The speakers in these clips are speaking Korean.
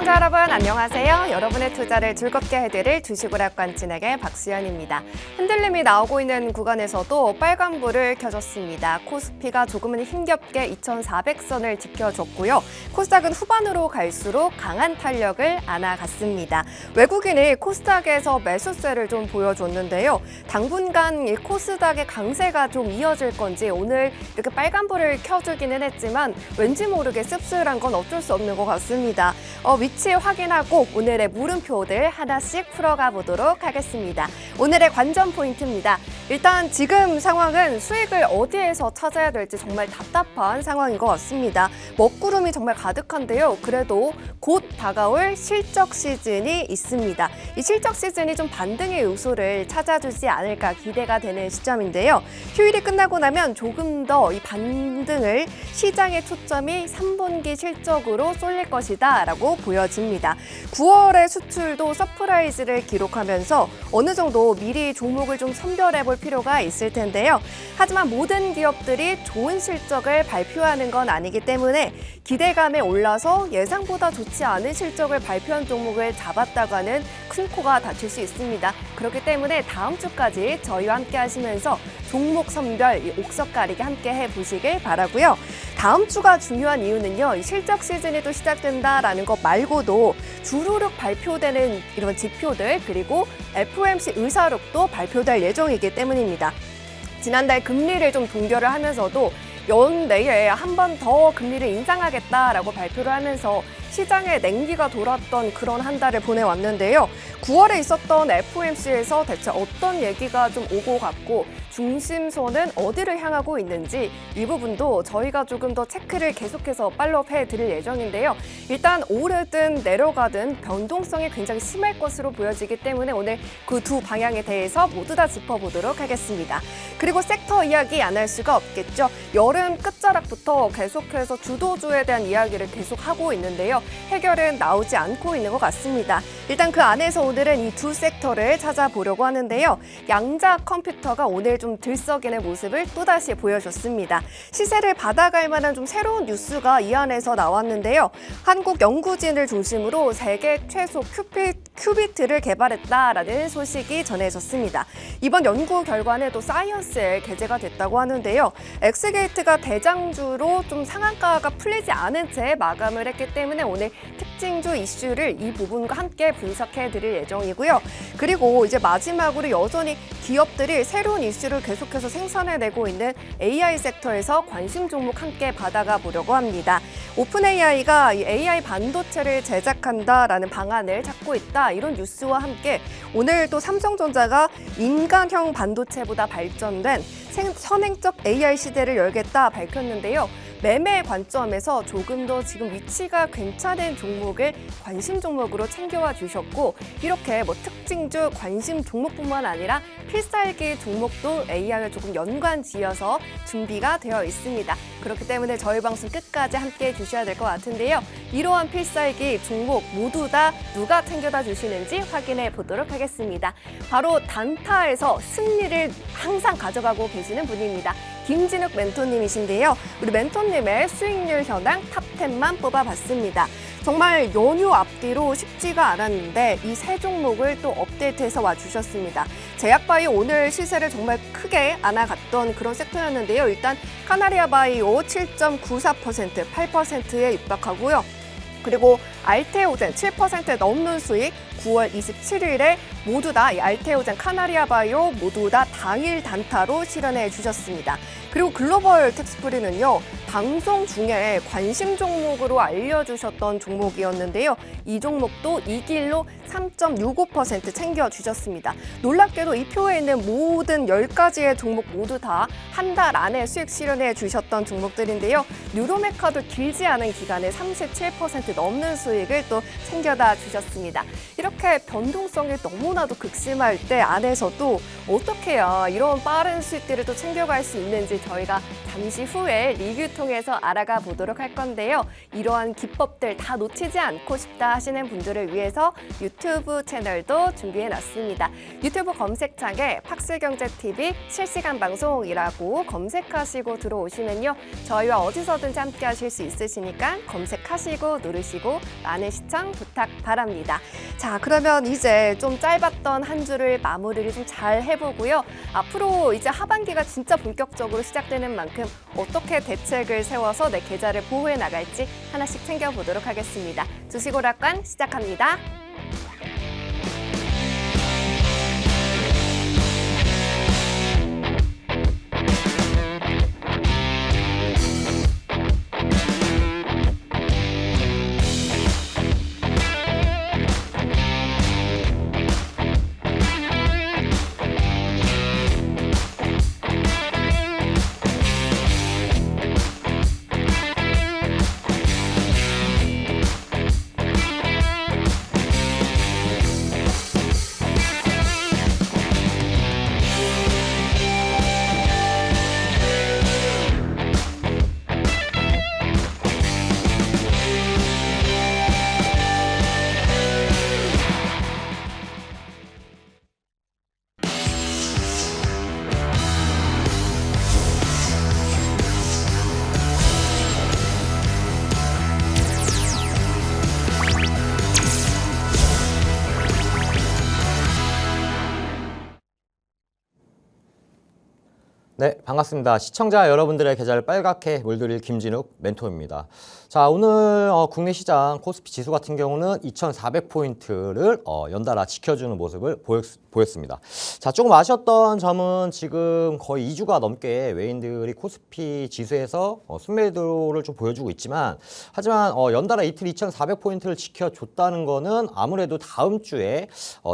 시청자 여러분 안녕하세요. 여러분의 투자를 즐겁게 해드릴 주식오락관 진행의 박수연입니다. 흔들림이 나오고 있는 구간에서도 빨간불을 켜줬습니다. 코스피가 조금은 힘겹게 2,400선을 지켜줬고요. 코스닥은 후반으로 갈수록 강한 탄력을 안아갔습니다. 외국인이 코스닥에서 매수세를 좀 보여줬는데요. 당분간 이 코스닥의 강세가 좀 이어질 건지 오늘 이렇게 빨간불을 켜주기는 했지만 왠지 모르게 씁쓸한 건 어쩔 수 없는 것 같습니다. 위치 확인하고 오늘의 물음표들 하나씩 풀어가 보도록 하겠습니다. 오늘의 관전 포인트입니다. 일단 지금 상황은 수익을 어디에서 찾아야 될지 정말 답답한 상황인 것 같습니다. 먹구름이 정말 가득한데요. 그래도 곧 다가올 실적 시즌이 있습니다. 이 실적 시즌이 좀 반등의 요소를 찾아주지 않을까 기대가 되는 시점인데요. 휴일이 끝나고 나면 조금 더 이 반등을 시장의 초점이 3분기 실적으로 쏠릴 것이다 라고 보여집니다. 9월의 수출도 서프라이즈를 기록하면서 어느 정도 미리 종목을 좀 선별해 볼 필요가 있을 텐데요. 하지만 모든 기업들이 좋은 실적을 발표하는 건 아니기 때문에 기대감에 올라서 예상보다 좋지 않은 실적을 발표한 종목을 잡았다가는 큰 코가 다칠 수 있습니다. 그렇기 때문에 다음 주까지 저희와 함께 하시면서 종목 선별, 옥석 가리기 함께 해보시길 바라고요. 다음 주가 중요한 이유는요. 이 실적 시즌이 또 시작된다라는 것 말고도 주르륵 발표되는 이런 지표들 그리고 FOMC 의사록도 발표될 예정이기 때문입니다. 지난달 금리를 좀 동결을 하면서도 연내에 한 번 더 금리를 인상하겠다라고 발표를 하면서 시장에 냉기가 돌았던 그런 한 달을 보내왔는데요. 9월에 있었던 FOMC에서 대체 어떤 얘기가 좀 오고 갔고 중심선은 어디를 향하고 있는지 이 부분도 저희가 조금 더 체크를 계속해서 팔로우해 드릴 예정인데요. 일단 오르든 내려가든 변동성이 굉장히 심할 것으로 보여지기 때문에 오늘 그 두 방향에 대해서 모두 다 짚어보도록 하겠습니다. 그리고 섹터 이야기 안 할 수가 없겠죠. 여름 끝자락부터 계속해서 주도주에 대한 이야기를 계속하고 있는데요. 해결은 나오지 않고 있는 것 같습니다. 일단 그 안에서 오늘은 이 두 섹터를 찾아보려고 하는데요. 양자 컴퓨터가 오늘 좀 들썩이는 모습을 또다시 보여줬습니다. 시세를 받아갈 만한 좀 새로운 뉴스가 이 안에서 나왔는데요. 한국 연구진을 중심으로 세계 최소 큐비트를 개발했다라는 소식이 전해졌습니다. 이번 연구 결과는 또 사이언스에 게재가 됐다고 하는데요. 엑스게이트가 대장주로 좀 상한가가 풀리지 않은 채 마감을 했기 때문에 오늘 특징주 이슈를 이 부분과 함께 분석해 드릴 예정이고요. 그리고 이제 마지막으로 여전히 기업들이 새로운 이슈를 계속해서 생산해내고 있는 AI 섹터에서 관심 종목 함께 받아가 보려고 합니다. 오픈 AI가 이 AI 반도체를 제작한다라는 방안을 찾고 있다. 이런 뉴스와 함께 오늘 또 삼성전자가 인간형 반도체보다 발전된 선행적 AI 시대를 열겠다 밝혔는데요. 매매 관점에서 조금 더 지금 위치가 괜찮은 종목을 관심 종목으로 챙겨와 주셨고 이렇게 뭐 특징주 관심 종목뿐만 아니라 필살기 종목도 AI를 조금 연관 지어서 준비가 되어 있습니다. 그렇기 때문에 저희 방송 끝까지 함께 해주셔야 될 것 같은데요. 이러한 필살기 종목 모두 다 누가 챙겨다 주시는지 확인해 보도록 하겠습니다. 바로 단타에서 승리를 항상 가져가고 계시는 분입니다. 김진욱 멘토님이신데요. 우리 멘토님의 수익률 현황 탑10만 뽑아봤습니다. 정말 연휴 앞뒤로 쉽지가 않았는데 이 세 종목을 또 업데이트해서 와주셨습니다. 제약바이오 오늘 시세를 정말 크게 안아갔던 그런 섹터였는데요. 일단 카나리아 바이오 7.94%, 8%에 입박하고요. 그리고 알테오젠 7% 넘는 수익 9월 27일에 모두 다 이 알테오젠 카나리아 바이오 모두 다 당일 단타로 실현해 주셨습니다. 그리고 글로벌 텍스프리는요. 방송 중에 관심 종목으로 알려주셨던 종목이었는데요. 이 종목도 이 길로 3.65% 챙겨주셨습니다. 놀랍게도 이 표에 있는 모든 10가지의 종목 모두 다 한 달 안에 수익 실현해 주셨던 종목들인데요. 뉴로메카도 길지 않은 기간에 37% 넘는 수익을 또 챙겨다 주셨습니다. 이렇게 변동성이 너무나도 극심할 때 안에서도 어떻게 해야 이런 빠른 수익들을 또 챙겨갈 수 있는지 저희가 잠시 후에 리뷰 통해서 알아가 보도록 할 건데요. 이러한 기법들 다 놓치지 않고 싶다 하시는 분들을 위해서 유튜브 채널도 준비해놨습니다. 유튜브 검색창에 팍스경제TV 실시간 방송이라고 검색하시고 들어오시면요. 저희와 어디서든지 함께 하실 수 있으시니까 검색하시고 누르시고 많은 시청 부탁 바랍니다. 자, 그러면 이제 좀 짧았던 한 주를 마무리를 좀 잘 해보고요. 앞으로 이제 하반기가 진짜 본격적으로 시작되는 만큼 어떻게 대책을 세워서 내 계좌를 보호해 나갈지 하나씩 챙겨보도록 하겠습니다. 주식오락관 시작합니다. 네, 반갑습니다. 시청자 여러분들의 계좌를 빨갛게 물들일 김진욱 멘토입니다. 자, 오늘 국내 시장 코스피 지수 같은 경우는 2,400포인트를 연달아 지켜주는 모습을 보였습니다. 자, 조금 아쉬웠던 점은 지금 거의 2주가 넘게 외인들이 코스피 지수에서 순매도를 좀 보여주고 있지만, 하지만 연달아 이틀 2,400포인트를 지켜줬다는 거는 아무래도 다음 주에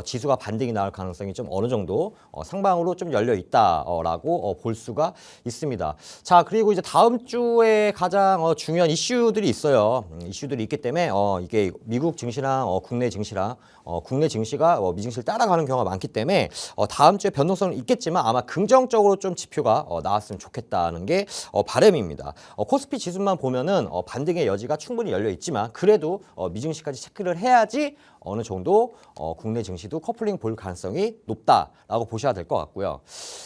지수가 반등이 나올 가능성이 좀 어느 정도 상방으로 좀 열려 있다라고 볼 수가 있습니다. 자, 그리고 이제 다음 주에 가장 중요한 이슈들이 있어요. 이슈들이 있기 때문에 이게 미국 증시랑 국내 증시랑 국내 증시가 미증시를 따라가는 경우가 많기 때문에 다음 주에 변동성은 있겠지만 아마 긍정적으로 좀 지표가 나왔으면 좋겠다는 게 바람입니다. 코스피 지수만 보면은 반등의 여지가 충분히 열려 있지만 그래도 미증시까지 체크를 해야지 어느 정도 국내 증시도 커플링 볼 가능성이 높다라고 보셔야 될 것 같고요.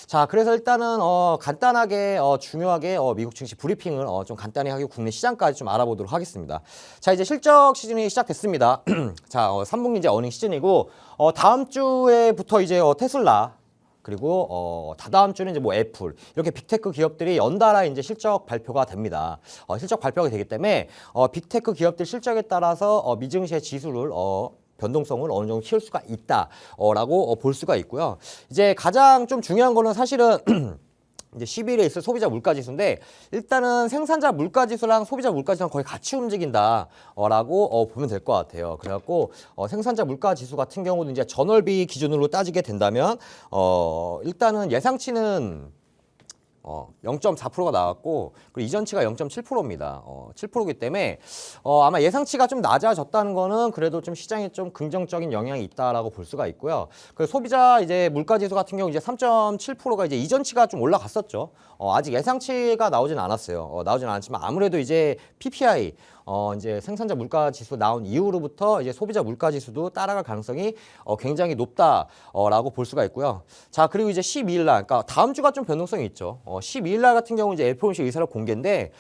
자, 그래서 일단은 간단하게 중요하게 미국 증시 브리핑을 좀 간단히 하고 국내 시장까지 좀 알아보도록 하겠습니다. 자, 이제 실적 시즌이 시작됐습니다. 자, 3분기 이제 어닝 시즌이고 다음 주에부터 이제 테슬라 그리고 다다음 주는 이제 뭐 애플 이렇게 빅테크 기업들이 연달아 이제 실적 발표가 됩니다. 실적 발표가 되기 때문에 빅테크 기업들 실적에 따라서 미증시의 지수를 변동성을 어느 정도 키울 수가 있다라고 볼 수가 있고요. 이제 가장 좀 중요한 거는 사실은 이제 10일에 있을 소비자 물가지수인데 일단은 생산자 물가지수랑 소비자 물가지수랑 거의 같이 움직인다라고 보면 될 것 같아요. 그래갖고 생산자 물가지수 같은 경우도 이제 전월비 기준으로 따지게 된다면 일단은 예상치는 0.4%가 나왔고 그리고 이전치가 0.7%입니다. 7%이기 때문에 아마 예상치가 좀 낮아졌다는 거는 그래도 좀 시장에 좀 긍정적인 영향이 있다라고 볼 수가 있고요. 그 소비자 이제 물가지수 같은 경우 이제 3.7%가 이제 이전치가 좀 올라갔었죠. 아직 예상치가 나오진 않았어요. 나오진 않았지만 아무래도 이제 PPI 이제 생산자 물가지수 나온 이후로부터 이제 소비자 물가지수도 따라갈 가능성이 굉장히 높다라고 볼 수가 있고요. 자, 그리고 이제 12일 날, 그러니까 다음 주가 좀 변동성이 있죠. 12일 날 같은 경우 이제 FOMC 의사를 공개인데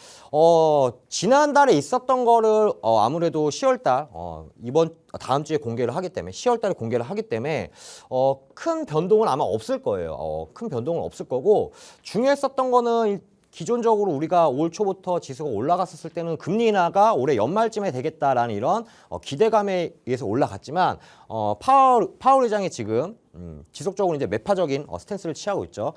지난달에 있었던 거를 아무래도 10월 달 다음 주에 공개를 하기 때문에 10월 달에 공개를 하기 때문에 큰 변동은 아마 없을 거예요. 큰 변동은 없을 거고 중요했었던 거는 기존적으로 우리가 올 초부터 지수가 올라갔었을 때는 금리 인하가 올해 연말쯤에 되겠다라는 이런 기대감에 의해서 올라갔지만 파월 의장이 지금 지속적으로 이제 매파적인 스탠스를 취하고 있죠.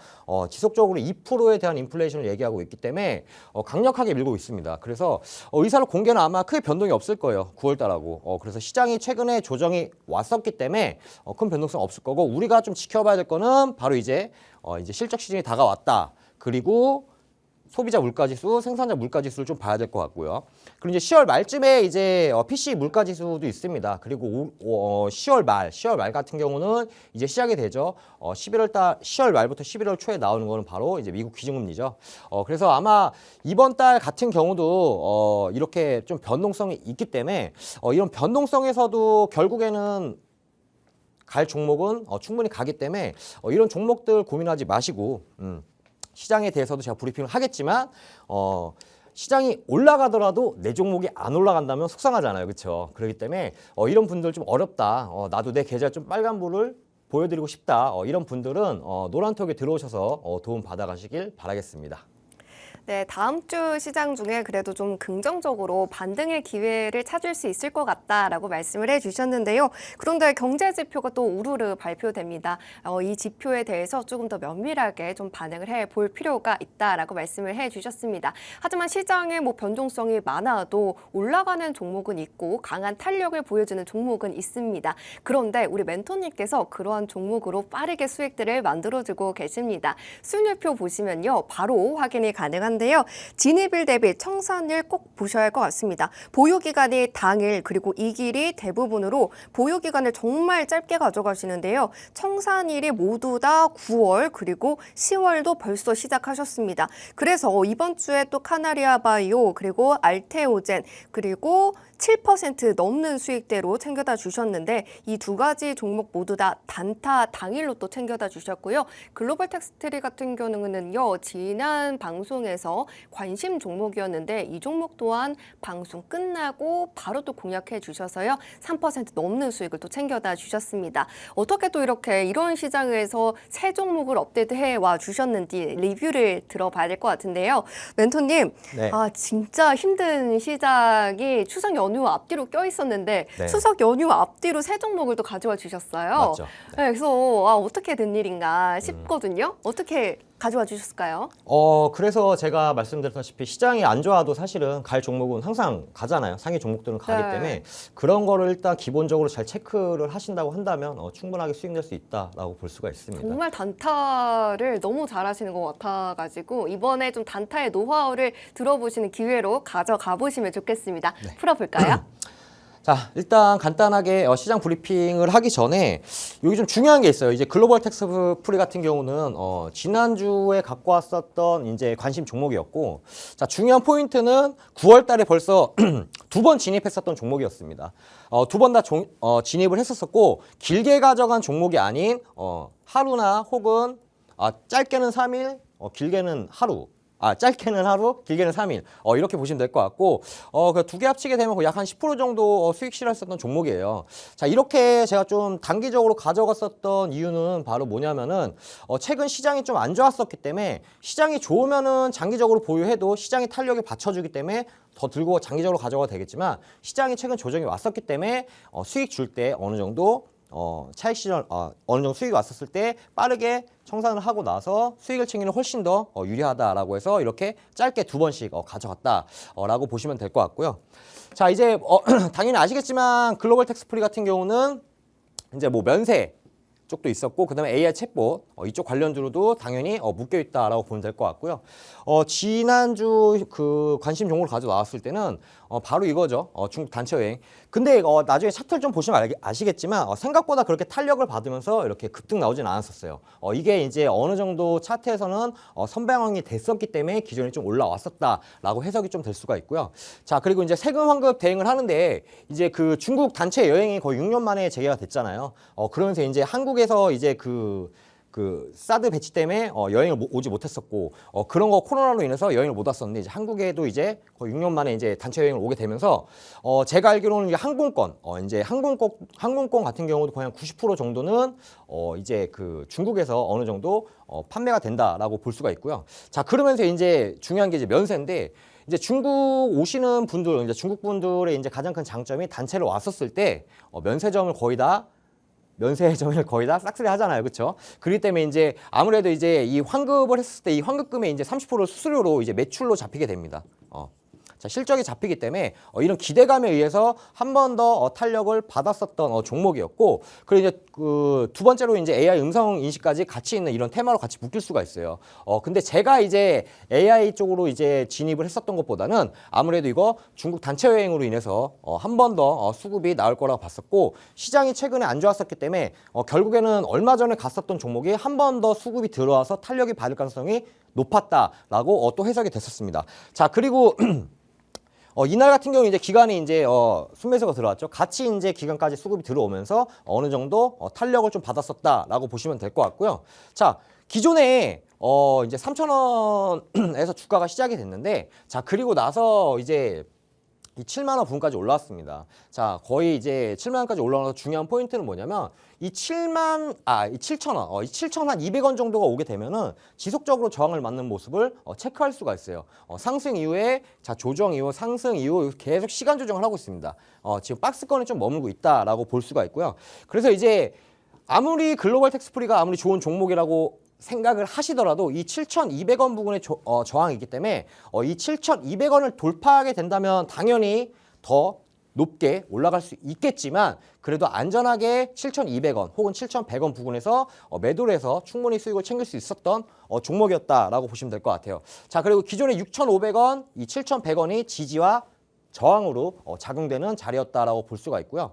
지속적으로 2%에 대한 인플레이션을 얘기하고 있기 때문에 강력하게 밀고 있습니다. 그래서 의사를 공개는 아마 크게 변동이 없을 거예요. 9월 달하고. 그래서 시장이 최근에 조정이 왔었기 때문에 큰 변동성 없을 거고 우리가 좀 지켜봐야 될 거는 바로 이제 실적 시즌이 다가왔다. 그리고 소비자 물가지수, 생산자 물가지수를 좀 봐야 될 것 같고요. 그리고 이제 10월 말쯤에 이제 PC 물가지수도 있습니다. 그리고 10월 말 같은 경우는 이제 시작이 되죠. 10월 말부터 11월 초에 나오는 거는 바로 이제 미국 기준금리죠. 그래서 아마 이번 달 같은 경우도 이렇게 좀 변동성이 있기 때문에 이런 변동성에서도 결국에는 갈 종목은 충분히 가기 때문에 이런 종목들 고민하지 마시고 시장에 대해서도 제가 브리핑을 하겠지만 시장이 올라가더라도 내 종목이 안 올라간다면 속상하잖아요. 그렇죠? 그렇기 때문에 이런 분들 좀 어렵다. 나도 내 계좌 좀 빨간불을 보여드리고 싶다. 이런 분들은 노란톡에 들어오셔서 도움 받아가시길 바라겠습니다. 네, 다음 주 시장 중에 그래도 좀 긍정적으로 반등의 기회를 찾을 수 있을 것 같다라고 말씀을 해주셨는데요. 그런데 경제 지표가 또 우르르 발표됩니다. 이 지표에 대해서 조금 더 면밀하게 좀 반응을 해볼 필요가 있다라고 말씀을 해주셨습니다. 하지만 시장에 뭐 변동성이 많아도 올라가는 종목은 있고 강한 탄력을 보여주는 종목은 있습니다. 그런데 우리 멘토님께서 그러한 종목으로 빠르게 수익들을 만들어주고 계십니다. 수익률표 보시면요, 바로 확인이 가능한 인데요. 진입일 대비 청산일 꼭 보셔야 할 것 같습니다. 보유기간이 당일 그리고 2길이 대부분으로 보유기간을 정말 짧게 가져가시는데요. 청산일이 모두 다 9월 그리고 10월도 벌써 시작하셨습니다. 그래서 이번 주에 또 카나리아 바이오 그리고 알테오젠 그리고 7% 넘는 수익대로 챙겨다 주셨는데 이 두 가지 종목 모두 다 단타 당일로 또 챙겨다 주셨고요. 글로벌 텍스트리 같은 경우는요. 지난 방송에서 관심 종목이었는데 이 종목 또한 방송 끝나고 바로 또 공략해 주셔서요. 3% 넘는 수익을 또 챙겨다 주셨습니다. 어떻게 또 이렇게 이런 시장에서 새 종목을 업데이트해 와 주셨는지 리뷰를 들어봐야 될 것 같은데요. 멘토님, 네. 진짜 힘든 시작이 추석 연휴 앞뒤로 껴 있었는데 네. 추석 연휴 앞뒤로 새 종목을 또 가져와 주셨어요. 맞죠. 네, 그래서 어떻게 된 일인가 싶거든요. 어떻게 가져와 주셨을까요? 그래서 제가 말씀드렸다시피 시장이 안 좋아도 사실은 갈 종목은 항상 가잖아요. 상위 종목들은 가기 네. 때문에 그런 거를 일단 기본적으로 잘 체크를 하신다고 한다면 충분하게 수익 낼 수 있다라고 볼 수가 있습니다. 정말 단타를 너무 잘하시는 것 같아가지고 이번에 좀 단타의 노하우를 들어보시는 기회로 가져가 보시면 좋겠습니다. 네. 풀어볼까요? 자, 일단 간단하게 시장 브리핑을 하기 전에 여기 좀 중요한 게 있어요. 이제 글로벌 텍스프리 같은 경우는 지난주에 갖고 왔었던 이제 관심 종목이었고, 자, 중요한 포인트는 9월 달에 벌써 두 번 진입했었던 종목이었습니다. 두 번 다 진입을 했었었고, 길게 가져간 종목이 아닌 하루나 혹은 짧게는 3일, 길게는 하루. 짧게는 하루, 길게는 3일. 이렇게 보시면 될 것 같고, 그 두 개 합치게 되면 약 한 10% 정도 수익 실현했었던 종목이에요. 자, 이렇게 제가 좀 단기적으로 가져갔었던 이유는 바로 뭐냐면은, 최근 시장이 좀 안 좋았었기 때문에, 시장이 좋으면은 장기적으로 보유해도 시장이 탄력에 받쳐주기 때문에 더 들고 장기적으로 가져가도 되겠지만, 시장이 최근 조정이 왔었기 때문에, 수익 줄 때 어느 정도 차익 실현 어느 정도 수익이 왔었을 때 빠르게 청산을 하고 나서 수익을 챙기는 훨씬 더 유리하다라고 해서 이렇게 짧게 두 번씩 가져갔다라고 보시면 될 것 같고요. 자, 이제 당연히 아시겠지만 글로벌 텍스프리 같은 경우는 이제 뭐 면세 쪽도 있었고 그다음에 AI 챗봇 이쪽 관련주로도 당연히 묶여 있다라고 보면 될 것 같고요. 지난주 그 관심 종목을 가져 나왔을 때는 바로 이거죠. 중국 단체 여행. 근데 나중에 차트를 좀 보시면 아시겠지만 생각보다 그렇게 탄력을 받으면서 이렇게 급등 나오진 않았었어요. 이게 이제 어느 정도 차트에서는 선방이 됐었기 때문에 기존에 좀 올라왔었다라고 해석이 좀 될 수가 있고요. 자, 그리고 이제 세금 환급 대행을 하는데 이제 그 중국 단체 여행이 거의 6년 만에 재개가 됐잖아요. 그러면서 이제 한국에서 이제 그 사드 배치 때문에 여행을 오지 못했었고 그런 거 코로나로 인해서 여행을 못 왔었는데 이제 한국에도 이제 거의 6년 만에 이제 단체 여행을 오게 되면서 제가 알기로는 이제 항공권 이제 항공권 같은 경우도 거의 한 90% 정도는 이제 그 중국에서 어느 정도 판매가 된다라고 볼 수가 있고요. 자, 그러면서 이제 중요한 게 이제 면세인데 이제 중국 오시는 분들 이제 중국 분들의 이제 가장 큰 장점이 단체로 왔었을 때 면세점을 거의 다 싹쓸이 하잖아요. 그렇죠? 그렇기 때문에 이제 아무래도 이제 이 환급을 했을 때 이 환급금의 이제 30%를 수수료로 이제 매출로 잡히게 됩니다. 자, 실적이 잡히기 때문에 이런 기대감에 의해서 한 번 더 탄력을 받았었던 종목이었고, 그리고 이제 그 두 번째로 이제 AI 음성 인식까지 같이 있는 이런 테마로 같이 묶일 수가 있어요. 근데 제가 이제 AI 쪽으로 이제 진입을 했었던 것보다는 아무래도 이거 중국 단체 여행으로 인해서 한 번 더 수급이 나올 거라고 봤었고, 시장이 최근에 안 좋았었기 때문에 결국에는 얼마 전에 갔었던 종목이 한 번 더 수급이 들어와서 탄력이 받을 가능성이 높았다라고 또 해석이 됐었습니다. 자, 그리고 이날 같은 경우는 이제 기간이 이제 순매수가 들어왔죠. 같이 이제 기간까지 수급이 들어오면서 어느 정도 탄력을 좀 받았었다라고 보시면 될 것 같고요. 자, 기존에 이제 3,000원에서 주가가 시작이 됐는데, 자, 그리고 나서 이제 이 7만 원 부근까지 올라왔습니다. 자, 거의 이제 7만 원까지 올라와서 중요한 포인트는 뭐냐면 이 7,000원, 이 7,200원 정도가 오게 되면은 지속적으로 저항을 맞는 모습을 체크할 수가 있어요. 상승 이후에 자, 조정 이후, 상승 이후 계속 시간 조정을 하고 있습니다. 지금 박스권에 좀 머물고 있다라고 볼 수가 있고요. 그래서 이제 아무리 글로벌 텍스프리가 아무리 좋은 종목이라고 생각을 하시더라도 이 7,200원 부근의 저항이 있기 때문에 이 7,200원을 돌파하게 된다면 당연히 더 높게 올라갈 수 있겠지만, 그래도 안전하게 7,200원 혹은 7,100원 부근에서 매도를 해서 충분히 수익을 챙길 수 있었던 종목이었다라고 보시면 될 것 같아요. 자, 그리고 기존의 6,500원, 이 7,100원이 지지와 저항으로 작용되는 자리였다라고 볼 수가 있고요.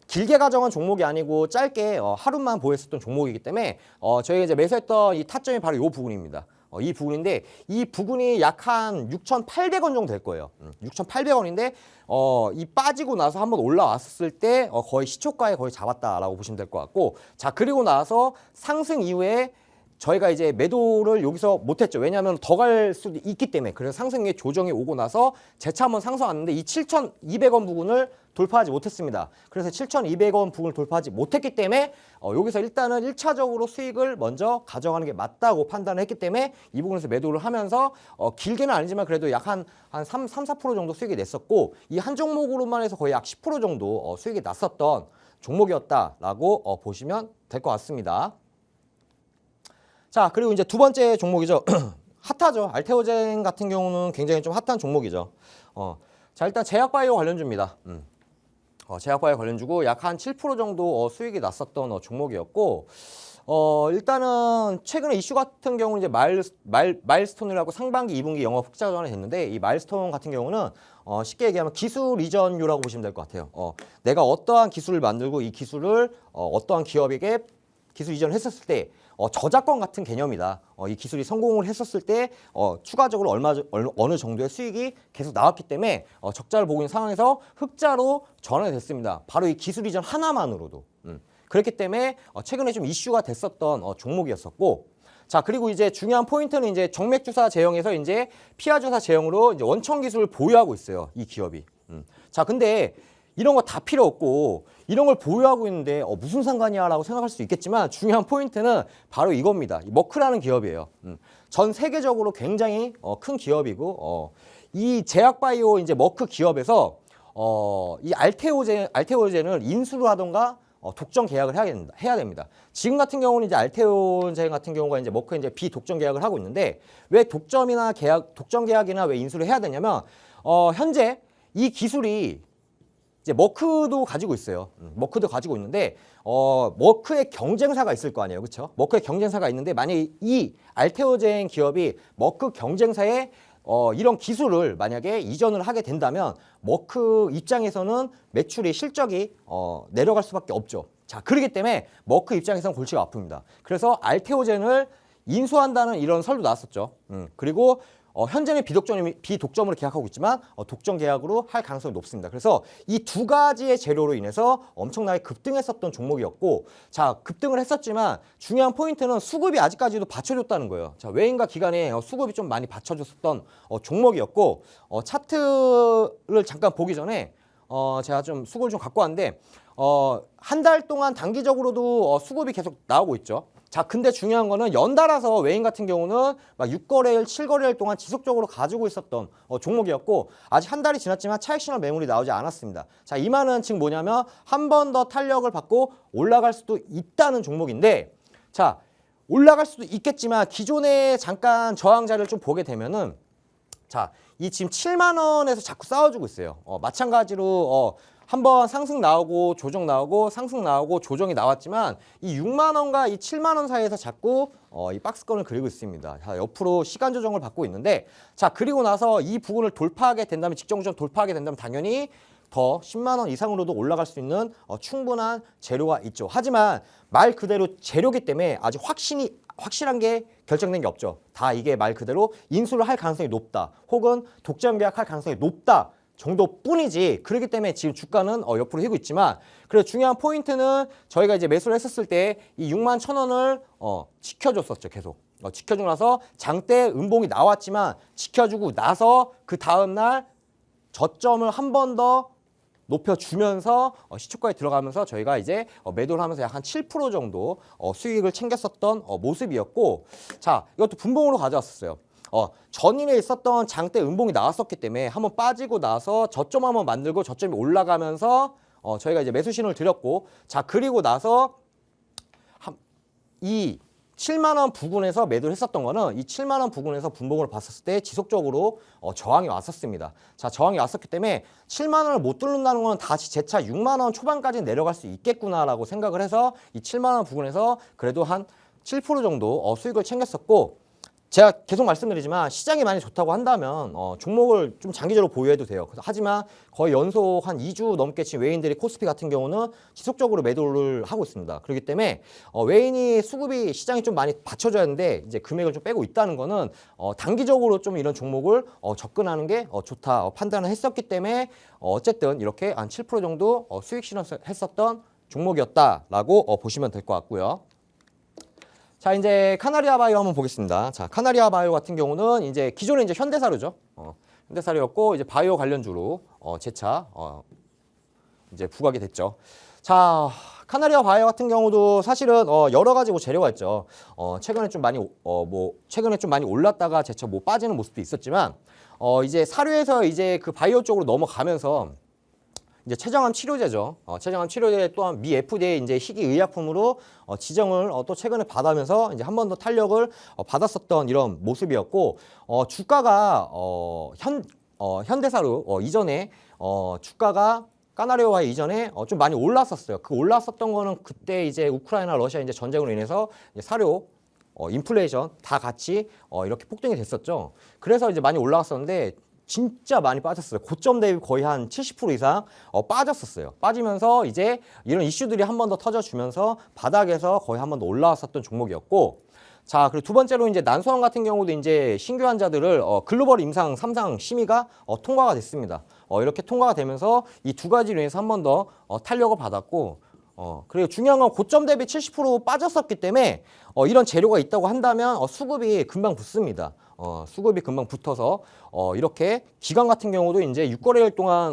길게 가져간 종목이 아니고 짧게 하루만 보였었던 종목이기 때문에 저희가 이제 매수했던 이 타점이 바로 이 부분입니다. 이 부분인데, 이 부분이 약 한 6,800원 정도 될 거예요. 6,800원인데 이 빠지고 나서 한번 올라왔을 때 거의 시초가에 거의 잡았다라고 보시면 될 것 같고, 자, 그리고 나서 상승 이후에 저희가 이제 매도를 여기서 못했죠. 왜냐하면 더 갈 수도 있기 때문에. 그래서 상승의 조정이 오고 나서 재차 한번 상승하는데 이 7,200원 부분을 돌파하지 못했습니다. 그래서 7,200원 부분을 돌파하지 못했기 때문에 여기서 일단은 1차적으로 수익을 먼저 가져가는 게 맞다고 판단을 했기 때문에 이 부분에서 매도를 하면서 길게는 아니지만 그래도 약 한 3, 4% 정도 수익이 냈었고, 이 한 종목으로만 해서 거의 약 10% 정도 수익이 났었던 종목이었다라고 보시면 될 것 같습니다. 자, 그리고 이제 두 번째 종목이죠. 핫하죠. 알테오젠 같은 경우는 굉장히 좀 핫한 종목이죠. 자, 일단 제약바이오 관련주입니다. 제약바이오 관련주고 약 한 7% 정도 수익이 났었던 종목이었고, 일단은 최근에 이슈 같은 경우는 이제 마일스톤이라고 상반기 2분기 영업 흑자 전환이 됐는데, 이 마일스톤 같은 경우는 쉽게 얘기하면 기술 이전유라고 보시면 될 것 같아요. 내가 어떠한 기술을 만들고 이 기술을 어떠한 기업에게 기술 이전을 했었을 때 저작권 같은 개념이다. 이 기술이 성공을 했었을 때 추가적으로 어느 정도의 수익이 계속 나왔기 때문에 적자를 보고 있는 상황에서 흑자로 전환이 됐습니다. 바로 이 기술 이전 하나만으로도. 그렇기 때문에 최근에 좀 이슈가 됐었던 종목이었었고, 자, 그리고 이제 중요한 포인트는 이제 정맥 주사 제형에서 이제 피하 주사 제형으로 이제 원천 기술을 보유하고 있어요. 이 기업이. 자, 근데 이런 거 다 필요 없고 이런 걸 보유하고 있는데 무슨 상관이야 라고 생각할 수 있겠지만, 중요한 포인트는 바로 이겁니다. 이 머크라는 기업이에요. 전 세계적으로 굉장히 큰 기업이고, 이 제약바이오 이제 머크 기업에서 이 알테오젠을 인수를 하던가 독점 계약을 해야 됩니다. 지금 같은 경우는 이제 알테오젠 같은 경우가 이제 머크에 이제 비독점 계약을 하고 있는데, 왜 독점 계약이나 왜 인수를 해야 되냐면, 현재 이 기술이 이제 머크도 가지고 있어요. 머크도 가지고 있는데 머크의 경쟁사가 있을 거 아니에요, 그렇죠? 머크의 경쟁사가 있는데, 만약에 이 알테오젠 기업이 머크 경쟁사에 이런 기술을 만약에 이전을 하게 된다면 머크 입장에서는 매출이 실적이 내려갈 수밖에 없죠. 자, 그렇기 때문에 머크 입장에서는 골치가 아픕니다. 그래서 알테오젠을 인수한다는 이런 설도 나왔었죠. 그리고 현재는 비독점으로 계약하고 있지만 독점 계약으로 할 가능성이 높습니다. 그래서 이 두 가지의 재료로 인해서 엄청나게 급등했었던 종목이었고, 자, 급등을 했었지만 중요한 포인트는 수급이 아직까지도 받쳐줬다는 거예요. 자, 외인과 기관에 수급이 좀 많이 받쳐줬었던 종목이었고, 차트를 잠깐 보기 전에 제가 좀 수급을 좀 갖고 왔는데, 한 달 동안 단기적으로도 수급이 계속 나오고 있죠. 자, 근데 중요한 거는 연달아서 외인 같은 경우는 막 6거래일, 7거래일 동안 지속적으로 가지고 있었던 종목이었고, 아직 한 달이 지났지만 차익 신호 매물이 나오지 않았습니다. 자, 이 말은 지금 뭐냐면 한 번 더 탄력을 받고 올라갈 수도 있다는 종목인데, 자, 올라갈 수도 있겠지만 기존에 잠깐 저항자를 좀 보게 되면은 자, 이 지금 7만 원에서 자꾸 싸워주고 있어요. 마찬가지로 한번 상승 나오고 조정 나오고 상승 나오고 조정이 나왔지만 이 6만 원과 이 7만 원 사이에서 자꾸 이 박스권을 그리고 있습니다. 자, 옆으로 시간 조정을 받고 있는데 자, 그리고 나서 이 부분을 돌파하게 된다면 직전 구정 돌파하게 된다면 당연히 더 10만 원 이상으로도 올라갈 수 있는 충분한 재료가 있죠. 하지만 말 그대로 재료기 때문에 아직 확실한 게 결정된 게 없죠. 다 이게 말 그대로 인수를 할 가능성이 높다. 혹은 독점 계약할 가능성이 높다. 정도뿐이지. 그렇기 때문에 지금 주가는 옆으로 휘고 있지만 그래서 중요한 포인트는 저희가 이제 매수를 했었을 때 이 6만 1,000원을 지켜줬었죠. 계속. 지켜주고 나서 장대 음봉이 나왔지만 지켜주고 나서 그 다음날 저점을 한 번 더 높여주면서 시초가에 들어가면서 저희가 이제 매도를 하면서 약 한 7% 정도 수익을 챙겼었던 모습이었고 자 이것도 분봉으로 가져왔었어요. 전일에 있었던 장대 음봉이 나왔었기 때문에 한번 빠지고 나서 저점 한번 만들고 저점이 올라가면서 저희가 이제 매수 신호를 드렸고 자 그리고 나서 이 7만 원 부근에서 매도를 했었던 거는 이 7만 원 부근에서 분봉을 봤었을 때 지속적으로 저항이 왔었습니다. 자, 저항이 왔었기 때문에 7만 원을 못 뚫는다는 건 다시 재차 6만 원 초반까지 내려갈 수 있겠구나라고 생각을 해서 이 7만 원 부근에서 그래도 한 7% 정도 수익을 챙겼었고 제가 계속 말씀드리지만 시장이 많이 좋다고 한다면 종목을 좀 장기적으로 보유해도 돼요. 하지만 거의 연속 한 2주 넘게 지금 외인들이 코스피 같은 경우는 지속적으로 매도를 하고 있습니다. 그렇기 때문에 외인이 수급이 시장이 좀 많이 받쳐줘야 하는데 이제 금액을 좀 빼고 있다는 거는 단기적으로 좀 이런 종목을 접근하는 게 좋다 판단을 했었기 때문에 어쨌든 이렇게 한 7% 정도 수익 실현했었던 종목이었다라고 보시면 될 것 같고요. 자, 이제 카나리아 바이오 한번 보겠습니다. 자, 카나리아 바이오 같은 경우는 이제 기존에 이제 현대사료죠. 현대사료였고 이제 바이오 관련주로 재차 이제 부각이 됐죠. 자, 카나리아 바이오 같은 경우도 사실은 여러 가지 재료가 있죠. 최근에 좀 많이 올랐다가 재차 빠지는 모습도 있었지만 이제 사료에서 이제 그 바이오 쪽으로 넘어가면서 이제 췌장암 치료제죠. 췌장암 치료제 또한 미 FDA 이제 희귀 의약품으로 지정을 또 최근에 받으면서 이제 한 번 더 탄력을 받았었던 이런 모습이었고 주가가 현대사료 이전에 주가가 카나리아와 이전에 좀 많이 올랐었어요. 그 올랐었던 거는 그때 이제 우크라이나 러시아 이제 전쟁으로 인해서 이제 사료 인플레이션 다 같이 이렇게 폭등이 됐었죠. 그래서 이제 많이 올라갔었는데 진짜 많이 빠졌어요. 고점 대비 거의 한 70% 이상 빠졌었어요. 빠지면서 이제 이런 이슈들이 한 번 더 터져주면서 바닥에서 거의 한 번 더 올라왔었던 종목이었고 자, 그리고 두 번째로 이제 난소암 같은 경우도 이제 신규 환자들을 글로벌 임상 3상 심의가 통과가 됐습니다. 이렇게 통과가 되면서 이 두 가지로 인해서 한 번 더 탄력을 받았고 그리고 중요한 건 고점 대비 70% 빠졌었기 때문에 이런 재료가 있다고 한다면 수급이 금방 붙습니다. 수급이 금방 붙어서 이렇게 기관 같은 경우도 이제 6거래일 동안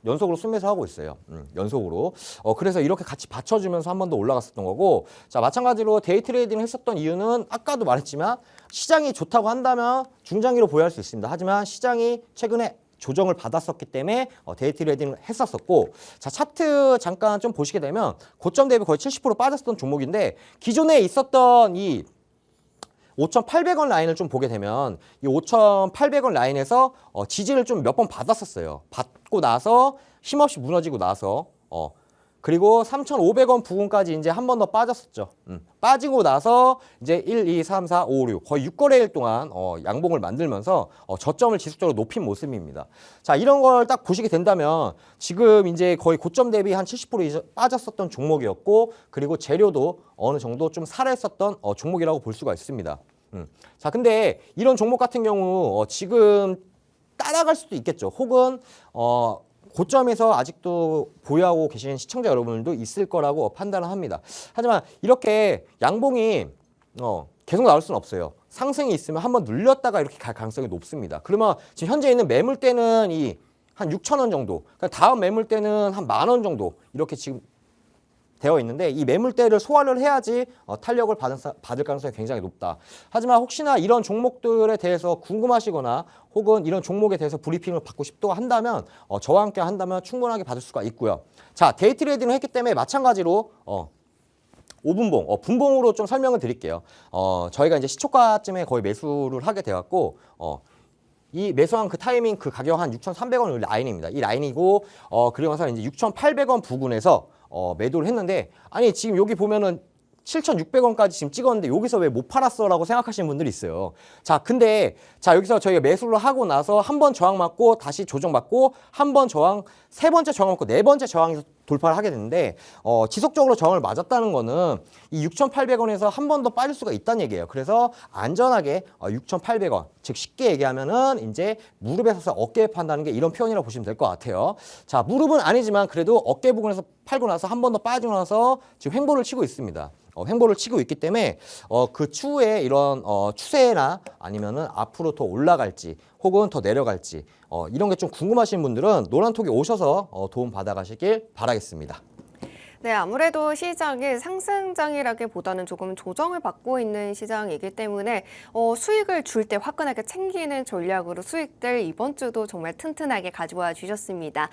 연속으로 순매수하고 있어요. 연속으로. 그래서 이렇게 같이 받쳐주면서 한 번 더 올라갔었던 거고 자 마찬가지로 데이 트레이딩을 했었던 이유는 아까도 말했지만 시장이 좋다고 한다면 중장기로 보유할 수 있습니다. 하지만 시장이 최근에 조정을 받았었기 때문에 데이 트레이딩을 했었었고 자 차트 잠깐 좀 보시게 되면 고점 대비 거의 70% 빠졌던 종목인데 기존에 있었던 이 5,800원 라인을 좀 보게 되면 이 5,800원 라인에서 지지를 좀 몇 번 받았었어요. 받고 나서 힘없이 무너지고 나서 그리고 3,500원 부근까지 이제 한 번 더 빠졌었죠. 빠지고 나서 이제 1, 2, 3, 4, 5, 6 거의 6거래일 동안 양봉을 만들면서 저점을 지속적으로 높인 모습입니다. 자, 이런 걸 딱 보시게 된다면 지금 이제 거의 고점 대비 한 70% 이상 빠졌었던 종목이었고 그리고 재료도 어느 정도 좀 살아있었던 종목이라고 볼 수가 있습니다. 자, 근데 이런 종목 같은 경우 지금 따라갈 수도 있겠죠. 혹은 고점에서 아직도 보유하고 계신 시청자 여러분들도 있을 거라고 판단을 합니다. 하지만 이렇게 양봉이 계속 나올 수는 없어요. 상승이 있으면 한번 눌렸다가 이렇게 갈 가능성이 높습니다. 그러면 지금 현재 있는 매물대는 이 한 6,000원 정도, 다음 매물대는 한 10,000원 정도 이렇게 지금 되어 있는데 이 매물대를 소화를 해야지 탄력을 받을 가능성이 굉장히 높다. 하지만 혹시나 이런 종목들에 대해서 궁금하시거나 혹은 이런 종목에 대해서 브리핑을 받고 싶다고 한다면 저와 함께 한다면 충분하게 받을 수가 있고요. 자, 데이 트레이딩을 했기 때문에 마찬가지로 5분봉, 분봉으로 좀 설명을 드릴게요. 저희가 이제 시초가쯤에 거의 매수를 하게 되었고 이 매수한 그 타이밍 그 가격 한 6,300원 라인입니다. 이 라인이고 그리고 나서 이제 6,800원 부근에서 매도를 했는데 아니 지금 여기 보면은 7,600원까지 지금 찍었는데 여기서 왜 못 팔았어? 라고 생각하시는 분들이 있어요. 자, 근데 자 여기서 저희가 매수를 하고 나서 한 번 저항 맞고 다시 조정받고 한 번 저항, 세 번째 저항 맞고 네 번째 저항에서 돌파를 하게 되는데 지속적으로 저항을 맞았다는 거는 이 6,800원에서 한 번 더 빠질 수가 있다는 얘기예요. 그래서 안전하게 6,800원, 즉 쉽게 얘기하면은 이제 무릎에 서서 어깨에 판다는 게 이런 표현이라고 보시면 될 것 같아요. 자, 무릎은 아니지만 그래도 어깨 부분에서 팔고 나서 한 번 더 빠지고 나서 지금 횡보를 치고 있습니다. 횡보를 치고 있기 때문에 그 추후에 이런 추세나 아니면은 앞으로 더 올라갈지 혹은 더 내려갈지 이런 게 좀 궁금하신 분들은 노란톡에 오셔서 도움 받아가시길 바라겠습니다. 네, 아무래도 시장이 상승장이라기보다는 조금 조정을 받고 있는 시장이기 때문에 수익을 줄 때 화끈하게 챙기는 전략으로 수익들 이번 주도 정말 튼튼하게 가져와 주셨습니다.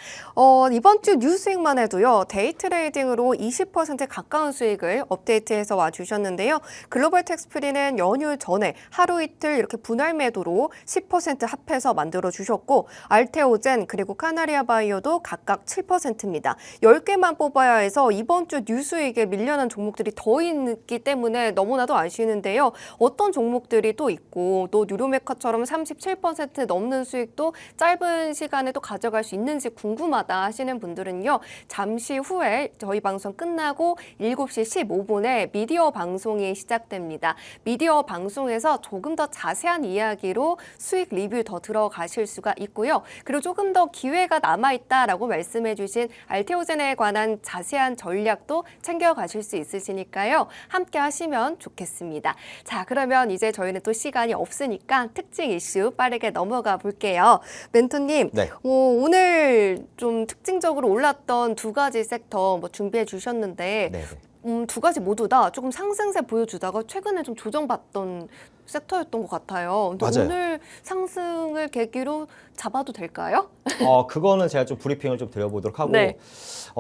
이번 주 뉴스익만 해도요, 데이 트레이딩으로 20% 가까운 수익을 업데이트해서 와 주셨는데요. 글로벌 텍스프리는 연휴 전에 하루 이틀 이렇게 분할 매도로 10% 합해서 만들어 주셨고, 알테오젠 그리고 카나리아 바이오도 각각 7%입니다. 10개만 뽑아야 해서 이번 주 뉴스익에 밀려난 종목들이 더 있기 때문에 너무나도 아쉬운데요. 어떤 종목들이 또 있고 또 뉴로메카처럼 37% 넘는 수익도 짧은 시간에 또 가져갈 수 있는지 궁금하다 하시는 분들은요. 잠시 후에 저희 방송 끝나고 7시 15분에 미디어 방송이 시작됩니다. 미디어 방송에서 조금 더 자세한 이야기로 수익 리뷰 더 들어가실 수가 있고요. 그리고 조금 더 기회가 남아있다라고 말씀해 주신 알테오젠에 관한 자세한 전략도 챙겨가실 수 있으시니까요. 함께 하시면 좋겠습니다. 자, 그러면 이제 저희는 또 시간이 없으니까 특징 이슈 빠르게 넘어가 볼게요. 멘토님, 네. 오늘 좀 특징적으로 올랐던 두 가지 섹터 준비해 주셨는데 네. 두 가지 모두 다 조금 상승세 보여주다가 최근에 좀 조정받던 섹터였던 것 같아요. 근데 맞아요. 오늘 상승을 계기로 잡아도 될까요? 그거는 제가 좀 브리핑을 좀 드려보도록 하고 네.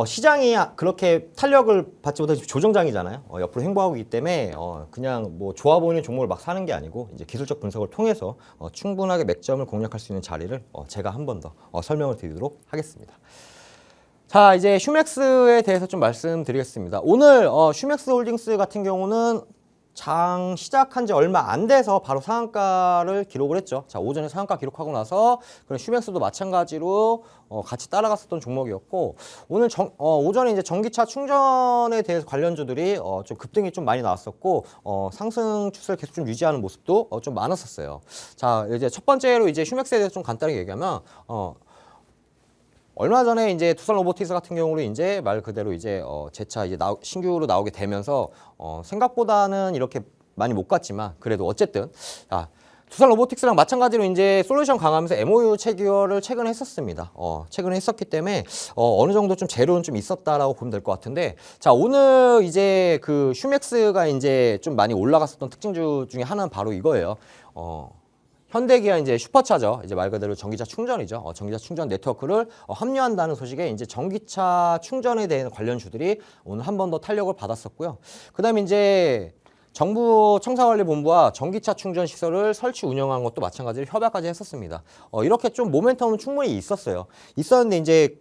시장이 그렇게 탄력을 받지 못해서 조정장이잖아요. 옆으로 횡보하고 있기 때문에 그냥 뭐 좋아 보이는 종목을 막 사는 게 아니고 이제 기술적 분석을 통해서 충분하게 맥점을 공략할 수 있는 자리를 제가 한 번 더 설명을 드리도록 하겠습니다. 자, 이제 슈맥스에 대해서 좀 말씀드리겠습니다. 오늘 슈맥스 홀딩스 같은 경우는 장 시작한 지 얼마 안 돼서 바로 상한가를 기록을 했죠. 자, 오전에 상한가 기록하고 나서 그런 슈맥스도 마찬가지로 같이 따라갔었던 종목이었고 오늘 오전에 이제 전기차 충전에 대해서 관련주들이 좀 급등이 좀 많이 나왔었고 상승 추세를 계속 좀 유지하는 모습도 좀 많았었어요. 자, 이제 첫 번째로 이제 슈맥스에 대해서 좀 간단하게 얘기하면 얼마 전에 이제 두산 로보틱스 같은 경우는 이제 말 그대로 이제 재차 이제 신규로 나오게 되면서 생각보다는 이렇게 많이 못 갔지만 그래도 어쨌든 두산 로보틱스랑 마찬가지로 이제 솔루션 강화하면서 MOU 체결을 최근에 했었습니다. 최근에 했었기 때문에 어느 정도 좀 재료는 좀 있었다라고 보면 될 것 같은데 자, 오늘 이제 그 슈맥스가 이제 좀 많이 올라갔었던 특징주 중에 하나는 바로 이거예요. 현대기아 이제 슈퍼차저 이제 말 그대로 전기차 충전이죠. 전기차 충전 네트워크를 합류한다는 소식에 이제 전기차 충전에 대한 관련주들이 오늘 한 번 더 탄력을 받았었고요. 그다음에 이제 정부 청사관리본부와 전기차 충전 시설을 설치 운영한 것도 마찬가지로 협약까지 했었습니다. 이렇게 좀 모멘텀은 충분히 있었는데 이제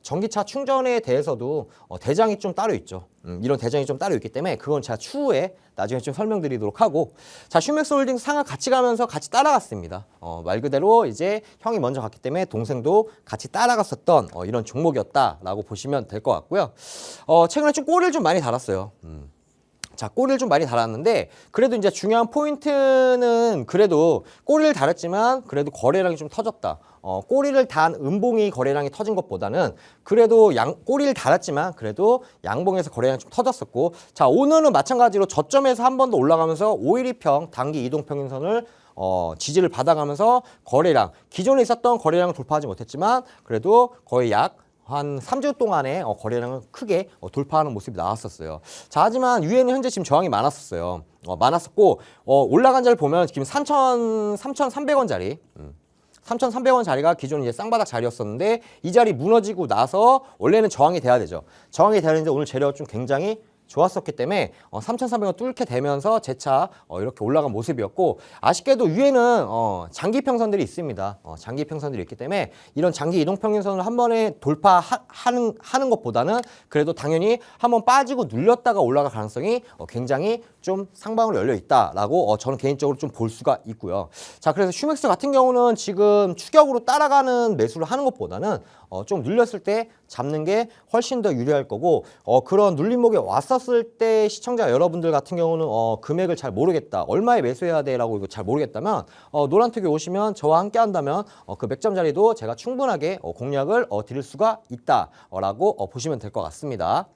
전기차 충전에 대해서도 대장이 좀 따로 있죠. 이런 대장이 좀 따로 있기 때문에 그건 제가 추후에 나중에 좀 설명드리도록 하고 자, 슈맥스 홀딩스 상하 같이 가면서 같이 따라갔습니다. 말 그대로 이제 형이 먼저 갔기 때문에 동생도 같이 따라갔었던 이런 종목이었다라고 보시면 될 것 같고요. 최근에 좀 꼬리를 좀 많이 달았어요. 자, 꼬리를 좀 많이 달았는데 그래도 이제 중요한 포인트는 그래도 꼬리를 달았지만 그래도 거래량이 좀 터졌다. 꼬리를 단 음봉이 거래량이 터진 것보다는 그래도 꼬리를 달았지만 그래도 양봉에서 거래량이 좀 터졌었고 자, 오늘은 마찬가지로 저점에서 한 번 더 올라가면서 5일2평 단기 이동평균선을 지지를 받아가면서 거래량 기존에 있었던 거래량을 돌파하지 못했지만 그래도 거의 약 한 3주 동안에 거래량을 크게 돌파하는 모습이 나왔었어요. 자, 하지만 위에는 현재 지금 저항이 많았었어요. 많았었고 올라간 자를 보면 지금 3,300원 자리 3,300원 자리가 기존 이제 쌍바닥 자리였었는데 이 자리 무너지고 나서 원래는 저항이 돼야 되죠. 저항이 돼야 되는데 오늘 재료가 좀 굉장히 좋았었기 때문에 3,300원 뚫게 되면서 재차 이렇게 올라간 모습이었고, 아쉽게도 위에는 장기 평선들이 있습니다. 장기 평선들이 있기 때문에 이런 장기 이동 평균선을 한 번에 돌파하는 것보다는 그래도 당연히 한번 빠지고 눌렸다가 올라갈 가능성이 굉장히 좀 상방으로 열려 있다라고 저는 개인적으로 좀 볼 수가 있고요. 자, 그래서 슈맥스 같은 경우는 지금 추격으로 따라가는 매수를 하는 것보다는 좀 눌렸을 때 잡는 게 훨씬 더 유리할 거고, 그런 눌림목에 왔었을 때 시청자 여러분들 같은 경우는 금액을 잘 모르겠다, 얼마에 매수해야 돼라고 이거 잘 모르겠다면 노란톡에 오시면 저와 함께 한다면 그 맥점 자리도 제가 충분하게 공략을 드릴 수가 있다라고 보시면 될 것 같습니다.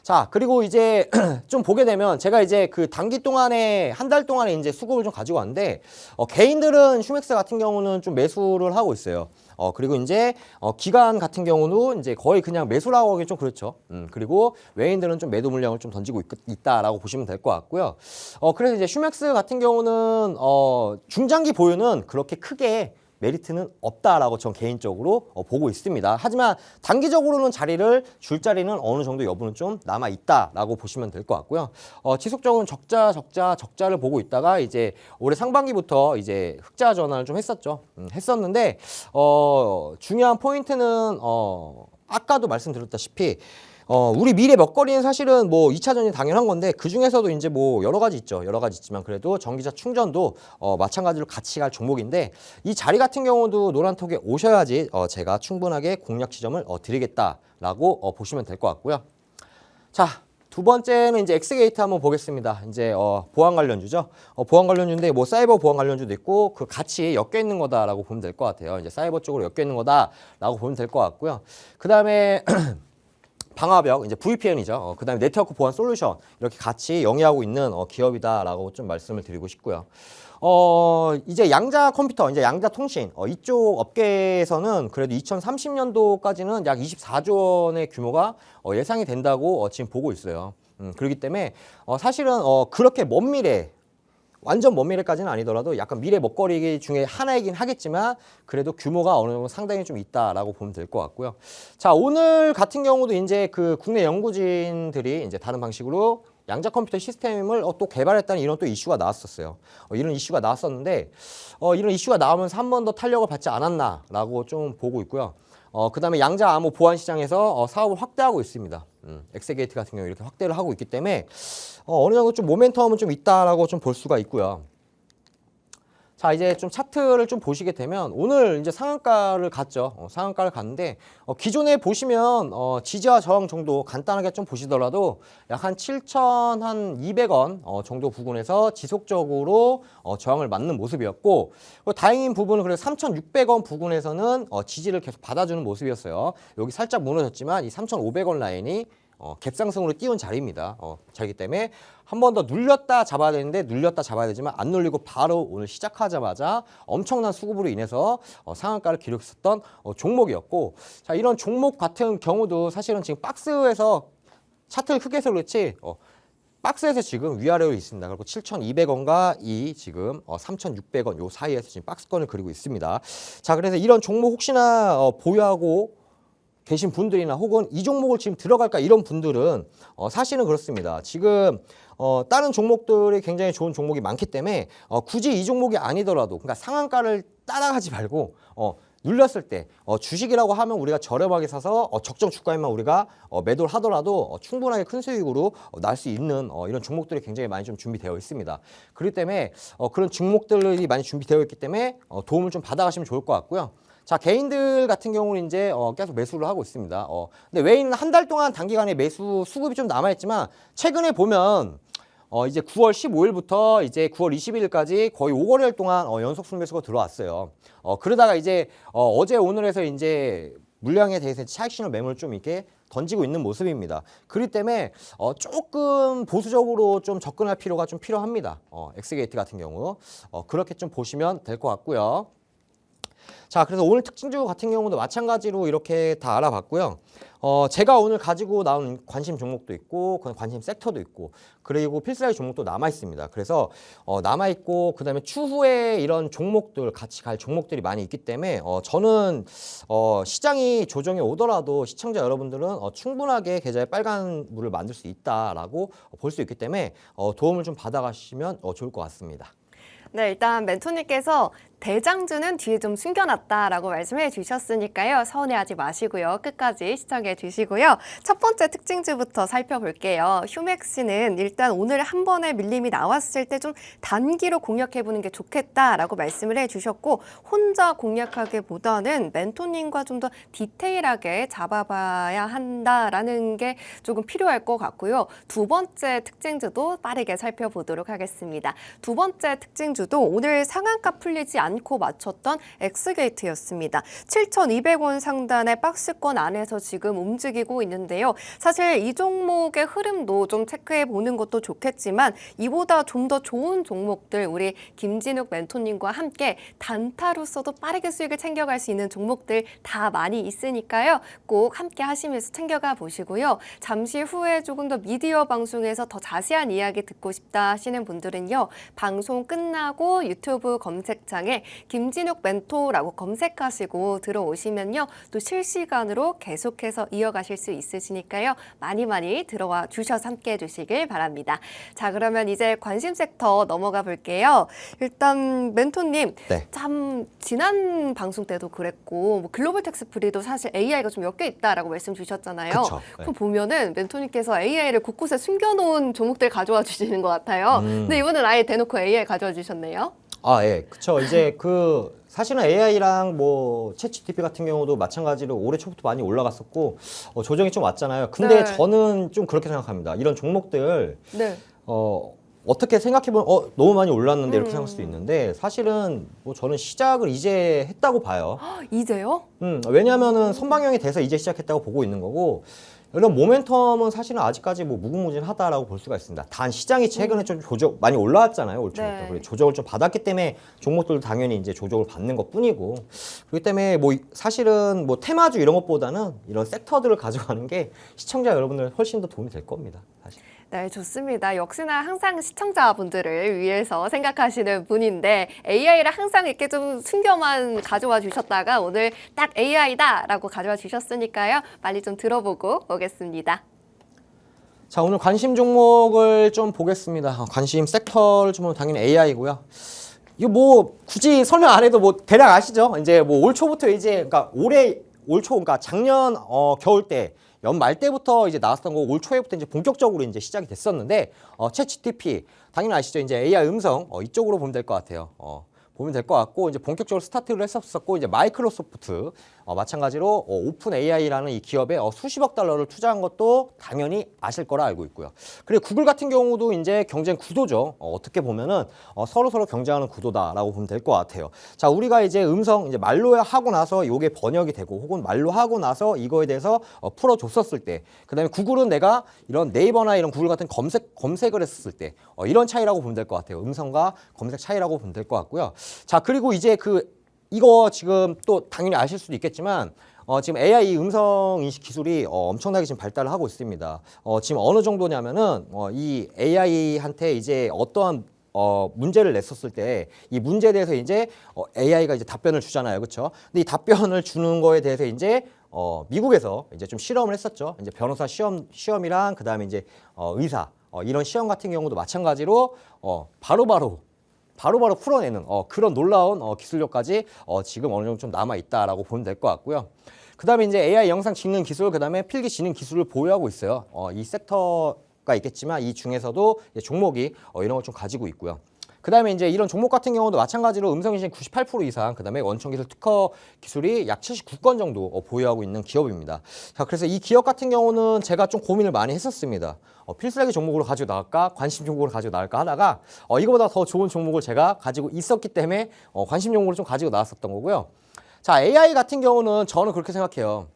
자, 그리고 이제 좀 보게 되면 제가 이제 그 단기 동안에 한 달 동안에 이제 수급을 좀 가지고 왔는데, 개인들은 슈맥스 같은 경우는 좀 매수를 하고 있어요. 그리고 이제 기관 같은 경우는 이제 거의 그냥 매수라고 하기 좀 그렇죠. 그리고 외인들은 좀 매도 물량을 좀 던지고 있다라고 보시면 될 것 같고요. 그래서 이제 슈맥스 같은 경우는 중장기 보유는 그렇게 크게 메리트는 없다라고 전 개인적으로 보고 있습니다. 하지만 단기적으로는 자리를 줄 자리는 어느 정도 여부는 좀 남아 있다라고 보시면 될 것 같고요. 지속적으로 적자를 보고 있다가 이제 올해 상반기부터 이제 흑자 전환을 좀 했었죠. 했었는데 중요한 포인트는 아까도 말씀드렸다시피 우리 미래 먹거리는 사실은 뭐 2차전이 당연한 건데, 그 중에서도 이제 뭐 여러 가지 있죠. 여러 가지 있지만 그래도 전기차 충전도 마찬가지로 같이 갈 종목인데, 이 자리 같은 경우도 노란톡에 오셔야지 제가 충분하게 공략 지점을 드리겠다라고 보시면 될 것 같고요. 자, 두 번째는 이제 엑스게이트 한번 보겠습니다. 이제 보안 관련주죠. 보안 관련주인데 뭐 사이버 보안 관련주도 있고 그 같이 엮여 있는 거다라고 보면 될 것 같아요. 이제 사이버 쪽으로 엮여 있는 거다라고 보면 될 것 같고요. 그다음에 방화벽, 이제 VPN이죠. 그다음에 네트워크 보안 솔루션, 이렇게 같이 영위하고 있는 기업이다라고 좀 말씀을 드리고 싶고요. 이제 양자 컴퓨터, 이제 양자 통신, 이쪽 업계에서는 그래도 2030년도까지는 약 24조 원의 규모가 예상이 된다고 지금 보고 있어요. 그렇기 때문에 사실은 그렇게 먼 미래, 완전 먼 미래까지는 아니더라도 약간 미래 먹거리 중에 하나이긴 하겠지만 그래도 규모가 어느 정도 상당히 좀 있다라고 보면 될 것 같고요. 자, 오늘 같은 경우도 이제 그 국내 연구진들이 이제 다른 방식으로 양자 컴퓨터 시스템을 또 개발했다는 이런 또 이슈가 나왔었어요. 이런 이슈가 나왔었는데 이런 이슈가 나오면서 한 번 더 탄력을 받지 않았나라고 좀 보고 있고요. 그다음에 양자 암호 보안 시장에서 사업을 확대하고 있습니다. 엑스게이트 같은 경우 이렇게 확대를 하고 있기 때문에 어느 정도 좀 모멘텀은 좀 있다라고 좀 볼 수가 있고요. 자, 이제 좀 차트를 좀 보시게 되면 오늘 이제 상한가를 갔죠. 상한가를 갔는데 기존에 보시면 지지와 저항 정도 간단하게 좀 보시더라도 약 한 7,200원 정도 부근에서 지속적으로 저항을 맞는 모습이었고, 다행인 부분은 그래서 3,600원 부근에서는 지지를 계속 받아주는 모습이었어요. 여기 살짝 무너졌지만 이 3,500원 라인이 갭상승으로 띄운 자리입니다. 자리이기 때문에 한 번 더 눌렸다 잡아야 되는데, 눌렸다 잡아야 되지만 안 눌리고 바로 오늘 시작하자마자 엄청난 수급으로 인해서 상한가를 기록했었던 종목이었고, 자, 이런 종목 같은 경우도 사실은 지금 박스에서 차트를 크게 해서 그렇지 박스에서 지금 위아래로 있습니다. 그리고 7,200원과 이 지금 3,600원 요 사이에서 지금 박스권을 그리고 있습니다. 자, 그래서 이런 종목 혹시나 보유하고 계신 분들이나 혹은 이 종목을 지금 들어갈까 이런 분들은 사실은 그렇습니다. 지금 다른 종목들이 굉장히 좋은 종목이 많기 때문에 굳이 이 종목이 아니더라도, 그러니까 상한가를 따라가지 말고 눌렸을 때 주식이라고 하면 우리가 저렴하게 사서 적정 주가에만 우리가 매도를 하더라도 충분하게 큰 수익으로 날 수 있는 이런 종목들이 굉장히 많이 좀 준비되어 있습니다. 그렇기 때문에 그런 종목들이 많이 준비되어 있기 때문에 도움을 좀 받아가시면 좋을 것 같고요. 자, 개인들 같은 경우는 이제 계속 매수를 하고 있습니다. 근데 외인은 한 달 동안 단기간에 매수 수급이 좀 남아있지만 최근에 보면 이제 9월 15일부터 이제 9월 20일까지 거의 5거래일 동안 연속 순매수가 들어왔어요. 그러다가 이제 어제 오늘에서 이제 물량에 대해서 차익 신호 매물을 좀 이렇게 던지고 있는 모습입니다. 그렇기 때문에 조금 보수적으로 좀 접근할 필요가 좀 필요합니다. 엑스게이트 같은 경우 그렇게 좀 보시면 될 것 같고요. 자, 그래서 오늘 특징주 같은 경우도 마찬가지로 이렇게 다 알아봤고요. 제가 오늘 가지고 나온 관심 종목도 있고, 관심 섹터도 있고, 그리고 필살기 종목도 남아 있습니다. 그래서 남아 있고, 그다음에 추후에 이런 종목들 같이 갈 종목들이 많이 있기 때문에 저는 시장이 조정이 오더라도 시청자 여러분들은 충분하게 계좌에 빨간 물을 만들 수 있다라고 볼 수 있기 때문에 도움을 좀 받아가시면 좋을 것 같습니다. 네, 일단 멘토님께서 대장주는 뒤에 좀 숨겨놨다라고 말씀해 주셨으니까요. 서운해하지 마시고요. 끝까지 시청해 주시고요. 첫 번째 특징주부터 살펴볼게요. 휴맥스는 일단 오늘 한 번에 밀림이 나왔을 때 좀 단기로 공략해보는 게 좋겠다라고 말씀을 해주셨고 혼자 공략하기보다는 멘토님과 좀 더 디테일하게 잡아봐야 한다라는 게 조금 필요할 것 같고요. 두 번째 특징주도 빠르게 살펴보도록 하겠습니다. 두 번째 특징주도 오늘 상한가 풀리지 않고 맞췄던 엑스게이트였습니다. 7,200원 상단의 박스권 안에서 지금 움직이고 있는데요. 사실 이 종목의 흐름도 좀 체크해 보는 것도 좋겠지만 이보다 좀 더 좋은 종목들 우리 김진욱 멘토님과 함께 단타로서도 빠르게 수익을 챙겨갈 수 있는 종목들 다 많이 있으니까요. 꼭 함께 하시면서 챙겨가 보시고요. 잠시 후에 조금 더 미디어 방송에서 더 자세한 이야기 듣고 싶다 하시는 분들은요. 방송 끝나고 유튜브 검색창에 김진욱 멘토라고 검색하시고 들어오시면요. 또 실시간으로 계속해서 이어가실 수 있으시니까요. 많이 들어와 주셔서 함께 해주시길 바랍니다. 자, 그러면 이제 관심 섹터 넘어가 볼게요. 일단 멘토님, 네. 참 지난 방송 때도 그랬고 뭐 글로벌 텍스프리도 사실 AI가 좀 엮여 있다라고 말씀 주셨잖아요. 그쵸. 네. 그럼 보면은 멘토님께서 AI를 곳곳에 숨겨놓은 종목들 가져와 주시는 것 같아요. 근데 이번엔 아예 대놓고 AI 가져와 주셨네요. 아, 예. 그쵸. 이제 사실은 AI랑 뭐 챗GPT 같은 경우도 마찬가지로 올해 초부터 많이 올라갔었고 조정이 좀 왔잖아요. 근데 네. 저는 좀 그렇게 생각합니다. 이런 종목들 네. 어떻게 생각해보면 너무 많이 올랐는데 이렇게 생각할 수도 있는데 사실은 뭐 저는 시작을 이제 했다고 봐요. 이제요? 왜냐하면은 선방형이 돼서 이제 시작했다고 보고 있는 거고 이런 모멘텀은 사실은 아직까지 뭐 무궁무진하다라고 볼 수가 있습니다. 단 시장이 최근에 좀 조정 많이 올라왔잖아요. 올 초부터. 네. 그리고 조정을 좀 받았기 때문에 종목들도 당연히 이제 조정을 받는 것뿐이고 그렇기 때문에 뭐 사실은 뭐 테마주 이런 것보다는 이런 섹터들을 가져가는 게 시청자 여러분들 훨씬 더 도움이 될 겁니다. 사실. 네, 좋습니다. 역시나 항상 시청자분들을 위해서 생각하시는 분인데 AI를 항상 이렇게 좀 숨겨만 가져와 주셨다가 오늘 딱 AI다라고 가져와 주셨으니까요. 빨리 좀 들어보고 오겠습니다. 자, 오늘 관심 종목을 좀 보겠습니다. 관심 섹터를 좀 보면 당연히 AI고요. 이거 뭐 굳이 설명 안 해도 뭐 대략 아시죠? 이제 뭐 올 초부터 이제 그러니까 올 초 그러니까 작년 겨울 때 연말 때부터 이제 나왔던 거 올 초에부터 이제 본격적으로 이제 시작이 됐었는데 챗GPT 당연히 아시죠? 이제 AI 음성 이쪽으로 보면 될 것 같아요. 보면 될 것 같고 이제 본격적으로 스타트를 했었고 이제 마이크로소프트 마찬가지로 오픈 AI라는 이 기업에 수십억 달러를 투자한 것도 당연히 아실 거라 알고 있고요. 그리고 구글 같은 경우도 이제 경쟁 구도죠. 어떻게 보면은 서로 경쟁하는 구도다라고 보면 될 것 같아요. 자, 우리가 이제 음성 이제 말로 하고 나서 이게 번역이 되고 혹은 말로 하고 나서 이거에 대해서 풀어줬었을 때, 그다음에 구글은 내가 이런 네이버나 이런 구글 같은 검색을 했었을 때 이런 차이라고 보면 될 것 같아요. 음성과 검색 차이라고 보면 될 것 같고요. 자, 그리고 이제 이거 지금 또 당연히 아실 수도 있겠지만 지금 AI 음성 인식 기술이 엄청나게 지금 발달을 하고 있습니다. 지금 어느 정도냐면은 이 AI한테 이제 어떠한 문제를 냈었을 때 이 문제에 대해서 이제 AI가 이제 답변을 주잖아요. 그렇죠? 근데 이 답변을 주는 거에 대해서 이제 미국에서 이제 좀 실험을 했었죠. 이제 변호사 시험이랑 그다음에 이제 의사 이런 시험 같은 경우도 마찬가지로 바로바로 풀어내는 그런 놀라운 기술력까지 지금 어느 정도 좀 남아 있다라고 보면 될 것 같고요. 그다음에 이제 AI 영상 찍는 기술, 그다음에 필기 지능 기술을 보유하고 있어요. 이 섹터가 있겠지만 이 중에서도 이제 종목이 이런 걸 좀 가지고 있고요. 그다음에 이제 이런 종목 같은 경우도 마찬가지로 음성인식 98% 이상, 그다음에 원천기술 특허 기술이 약 79건 정도 보유하고 있는 기업입니다. 자, 그래서 이 기업 같은 경우는 제가 좀 고민을 많이 했었습니다. 필살기 종목으로 가지고 나갈까, 관심 종목으로 가지고 나갈까 하다가 이거보다 더 좋은 종목을 제가 가지고 있었기 때문에 관심 종목으로 좀 가지고 나왔었던 거고요. 자, AI 같은 경우는 저는 그렇게 생각해요.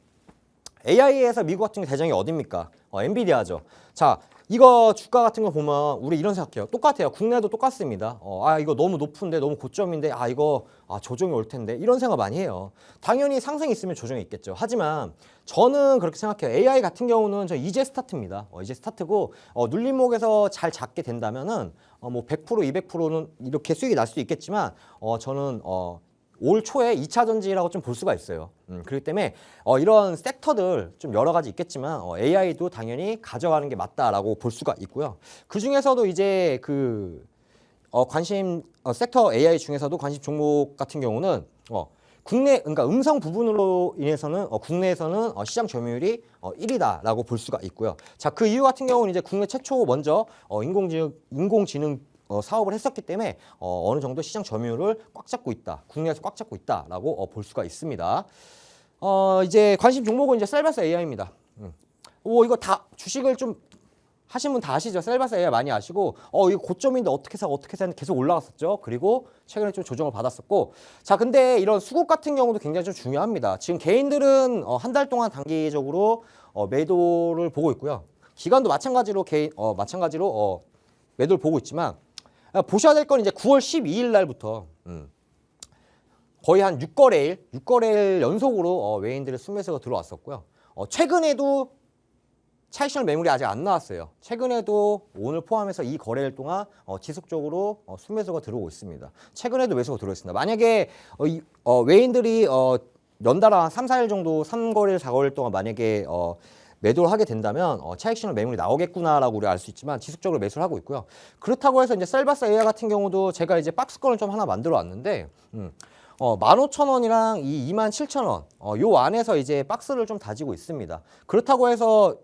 AI에서 미국 같은 경우 대장이 어딥니까? 엔비디아죠. 자, 이거 주가 같은 거 보면 우리 이런 생각해요. 똑같아요. 국내도 똑같습니다. 이거 너무 높은데 너무 고점인데 이거 조정이 올 텐데 이런 생각 많이 해요. 당연히 상승이 있으면 조정이 있겠죠. 하지만 저는 그렇게 생각해요. AI 같은 경우는 저 이제 스타트입니다. 이제 스타트고 눌림목에서 잘 잡게 된다면은 뭐 100% 200%는 이렇게 수익이 날 수도 있겠지만 저는 올 초에 2차 전지라고 좀 볼 수가 있어요. 그렇기 때문에 이런 섹터들 좀 여러 가지 있겠지만 AI도 당연히 가져가는 게 맞다라고 볼 수가 있고요. 그 중에서도 이제 관심 섹터 AI 중에서도 관심 종목 같은 경우는 국내 그러니까 음성 부분으로 인해서는 국내에서는 시장 점유율이 1위다라고 볼 수가 있고요. 자, 그 이유 같은 경우는 이제 국내 최초 먼저 인공지능 사업을 했었기 때문에 어느 정도 시장 점유율을 꽉 잡고 있다. 국내에서 꽉 잡고 있다라고 볼 수가 있습니다. 이제 관심 종목은 이제 셀바스 AI입니다. 이거 다 주식을 좀 하신 분 다 아시죠? 셀바스 AI 많이 아시고 이거 고점인데 어떻게 사 했는데 계속 올라갔었죠. 그리고 최근에 좀 조정을 받았었고 자, 근데 이런 수급 같은 경우도 굉장히 좀 중요합니다. 지금 개인들은 한 달 동안 단기적으로 매도를 보고 있고요. 기관도 마찬가지로 매도를 보고 있지만 보셔야 될 건 이제 9월 12일 날부터 거의 한 6거래일 연속으로 외인들의 순매수가 들어왔었고요. 최근에도 차익실현 매물이 아직 안 나왔어요. 최근에도 오늘 포함해서 이 거래일 동안 지속적으로 순매수가 들어오고 있습니다. 최근에도 매수가 들어있습니다. 만약에 외인들이 연달아 3, 4일 정도 3거래일, 4거래일 동안 만약에 매도를 하게 된다면 차익실현 매물이 나오겠구나라고 우리가 알 수 있지만 지속적으로 매수를 하고 있고요. 그렇다고 해서 이제 셀바스 AI 같은 경우도 제가 이제 박스권을 좀 하나 만들어 왔는데 15,000원이랑 이 27,000원 요 안에서 이제 박스를 좀 다지고 있습니다. 그렇다고 해서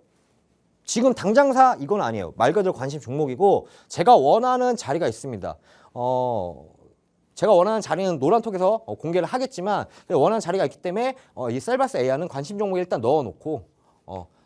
지금 당장 이건 아니에요. 말 그대로 관심 종목이고 제가 원하는 자리가 있습니다. 제가 원하는 자리는 노란톡에서 공개를 하겠지만 원하는 자리가 있기 때문에 이 셀바스 AI는 관심 종목에 일단 넣어놓고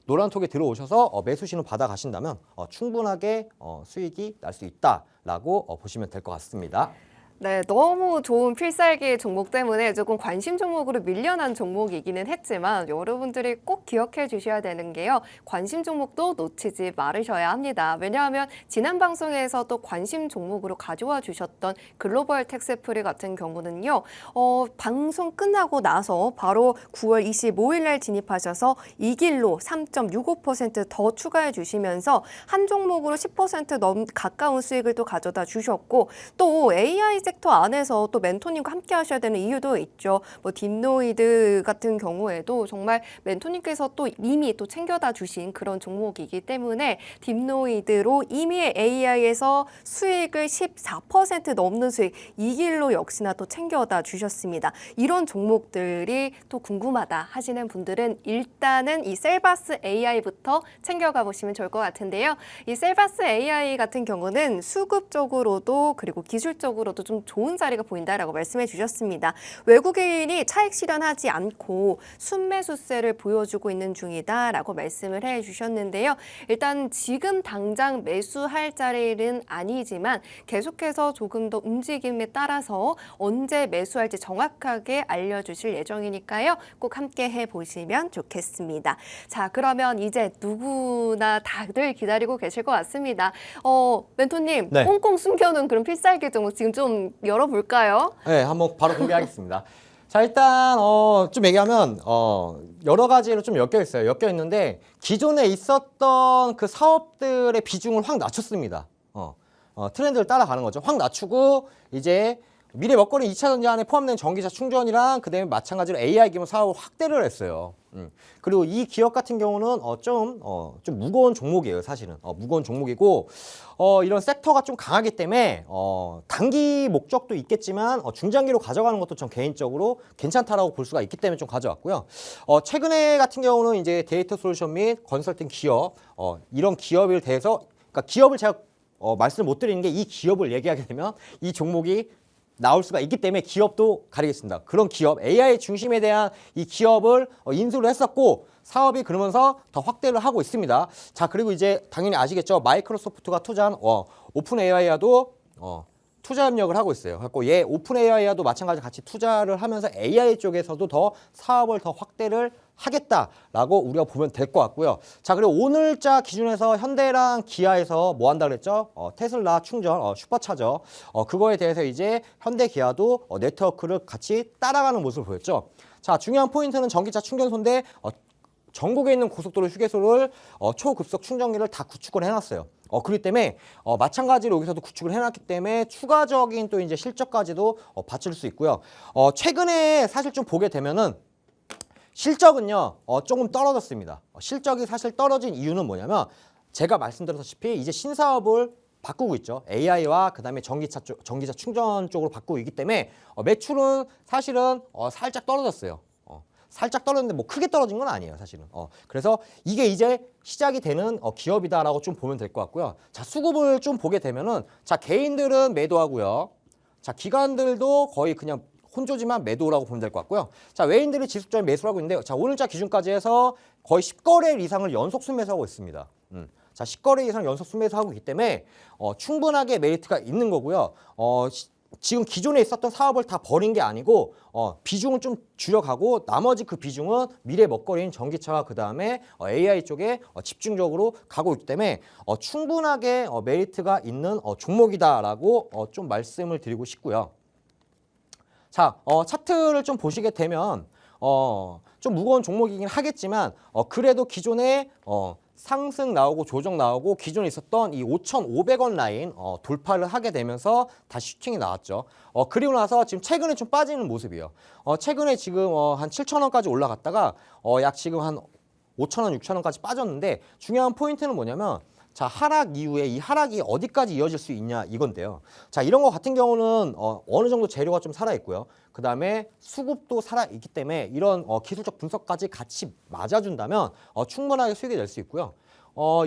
노란톡에 들어오셔서 매수 신호 받아 가신다면 충분하게 수익이 날 수 있다라고 보시면 될 것 같습니다. 네, 너무 좋은 필살기 종목 때문에 조금 관심 종목으로 밀려난 종목이기는 했지만 여러분들이 꼭 기억해 주셔야 되는 게요. 관심 종목도 놓치지 말으셔야 합니다. 왜냐하면 지난 방송에서 또 관심 종목으로 가져와 주셨던 글로벌 텍스프리 같은 경우는요. 방송 끝나고 나서 바로 9월 25일 날 진입하셔서 이 길로 3.65%더 추가해 주시면서 한 종목으로 10% 가까운 수익을 또 가져다 주셨고 또 AI 섹터 안에서 또 멘토님과 함께 하셔야 되는 이유도 있죠. 뭐 딥노이드 같은 경우에도 정말 멘토님께서 또 이미 또 챙겨다 주신 그런 종목이기 때문에 딥노이드로 이미 AI에서 수익을 14% 넘는 수익 이 길로 역시나 또 챙겨다 주셨습니다. 이런 종목들이 또 궁금하다 하시는 분들은 일단은 이 셀바스 AI부터 챙겨가 보시면 좋을 것 같은데요. 이 셀바스 AI 같은 경우는 수급적으로도 그리고 기술적으로도 좀 좋은 자리가 보인다라고 말씀해 주셨습니다. 외국인이 차익 실현하지 않고 순매수세를 보여주고 있는 중이다라고 말씀을 해 주셨는데요. 일단 지금 당장 매수할 자리는 아니지만 계속해서 조금 더 움직임에 따라서 언제 매수할지 정확하게 알려주실 예정이니까요. 꼭 함께 해보시면 좋겠습니다. 자, 그러면 이제 누구나 다들 기다리고 계실 것 같습니다. 멘토님, 네. 꽁꽁 숨겨놓은 그런 필살기 종목 지금 좀 열어볼까요? 네, 한번 바로 공개하겠습니다. 자, 일단 좀 얘기하면 여러 가지로 좀 엮여 있어요. 엮여 있는데 기존에 있었던 그 사업들의 비중을 확 낮췄습니다. 트렌드를 따라가는 거죠. 확 낮추고 이제 미래 먹거리 2차 전지 안에 포함된 전기차 충전이랑 그다음에 마찬가지로 AI 기반 사업을 확대를 했어요. 그리고 이 기업 같은 경우는 좀 무거운 종목이에요, 사실은. 무거운 종목이고 이런 섹터가 좀 강하기 때문에 단기 목적도 있겠지만 중장기로 가져가는 것도 좀 개인적으로 괜찮다라고 볼 수가 있기 때문에 좀 가져왔고요. 최근에 같은 경우는 이제 데이터 솔루션 및 컨설팅 기업 이런 기업에 대해서 그러니까 기업을 제가 말씀을 못 드리는 게 이 기업을 얘기하게 되면 이 종목이 나올 수가 있기 때문에 기업도 가리겠습니다. 그런 기업, AI 중심에 대한 이 기업을 인수를 했었고 사업이 그러면서 더 확대를 하고 있습니다. 자, 그리고 이제 당연히 아시겠죠? 마이크로소프트가 투자한 오픈 AI와도 투자 협력을 하고 있어요. 그래서 얘 오픈 AI와도 마찬가지로 같이 투자를 하면서 AI 쪽에서도 더 사업을 더 확대를 하겠다라고 우리가 보면 될 것 같고요. 자, 그리고 오늘자 기준에서 현대랑 기아에서 뭐 한다 그랬죠? 테슬라 충전, 슈퍼차저. 그거에 대해서 이제 현대 기아도 네트워크를 같이 따라가는 모습을 보였죠. 자, 중요한 포인트는 전기차 충전소인데 전국에 있는 고속도로 휴게소를 초급속 충전기를 다 구축을 해놨어요. 그렇기 때문에 마찬가지로 여기서도 구축을 해놨기 때문에 추가적인 또 이제 실적까지도 받칠 수 있고요. 최근에 사실 좀 보게 되면은 실적은요 조금 떨어졌습니다. 실적이 사실 떨어진 이유는 뭐냐면 제가 말씀드렸다시피 이제 신사업을 바꾸고 있죠. AI와 그다음에 전기차 충전 쪽으로 바꾸고 있기 때문에 매출은 사실은 살짝 떨어졌어요. 살짝 떨어졌는데 뭐 크게 떨어진 건 아니에요, 사실은. 그래서 이게 이제 시작이 되는 기업이다라고 좀 보면 될 것 같고요. 자, 수급을 좀 보게 되면은 자, 개인들은 매도하고요. 자, 기관들도 거의 그냥 혼조지만 매도라고 보면 될 것 같고요. 자, 외인들이 지속적인 매수를 하고 있는데 자, 오늘자 기준까지 해서 거의 10거래일 이상을 연속 순매수하고 있습니다. 자, 10거래 이상 연속 순매수하고 있기 때문에 충분하게 메리트가 있는 거고요. 지금 기존에 있었던 사업을 다 버린 게 아니고 비중을 좀 줄여가고 나머지 그 비중은 미래 먹거리인 전기차와 그다음에 AI 쪽에 집중적으로 가고 있기 때문에 충분하게 메리트가 있는 종목이다라고 좀 말씀을 드리고 싶고요. 자, 차트를 좀 보시게 되면 좀 무거운 종목이긴 하겠지만 그래도 기존에 상승 나오고 조정 나오고 기존에 있었던 이 5,500원 라인 돌파를 하게 되면서 다시 슈팅이 나왔죠. 그리고 나서 지금 최근에 좀 빠지는 모습이에요. 최근에 지금 한 7,000원까지 올라갔다가 약 지금 한 5,000원, 6,000원까지 빠졌는데 중요한 포인트는 뭐냐면 자, 하락 이후에 이 하락이 어디까지 이어질 수 있냐 이건데요. 자, 이런 거 같은 경우는 어느 정도 재료가 좀 살아있고요. 그 다음에 수급도 살아있기 때문에 이런 기술적 분석까지 같이 맞아준다면 충분하게 수익이 낼 수 있고요.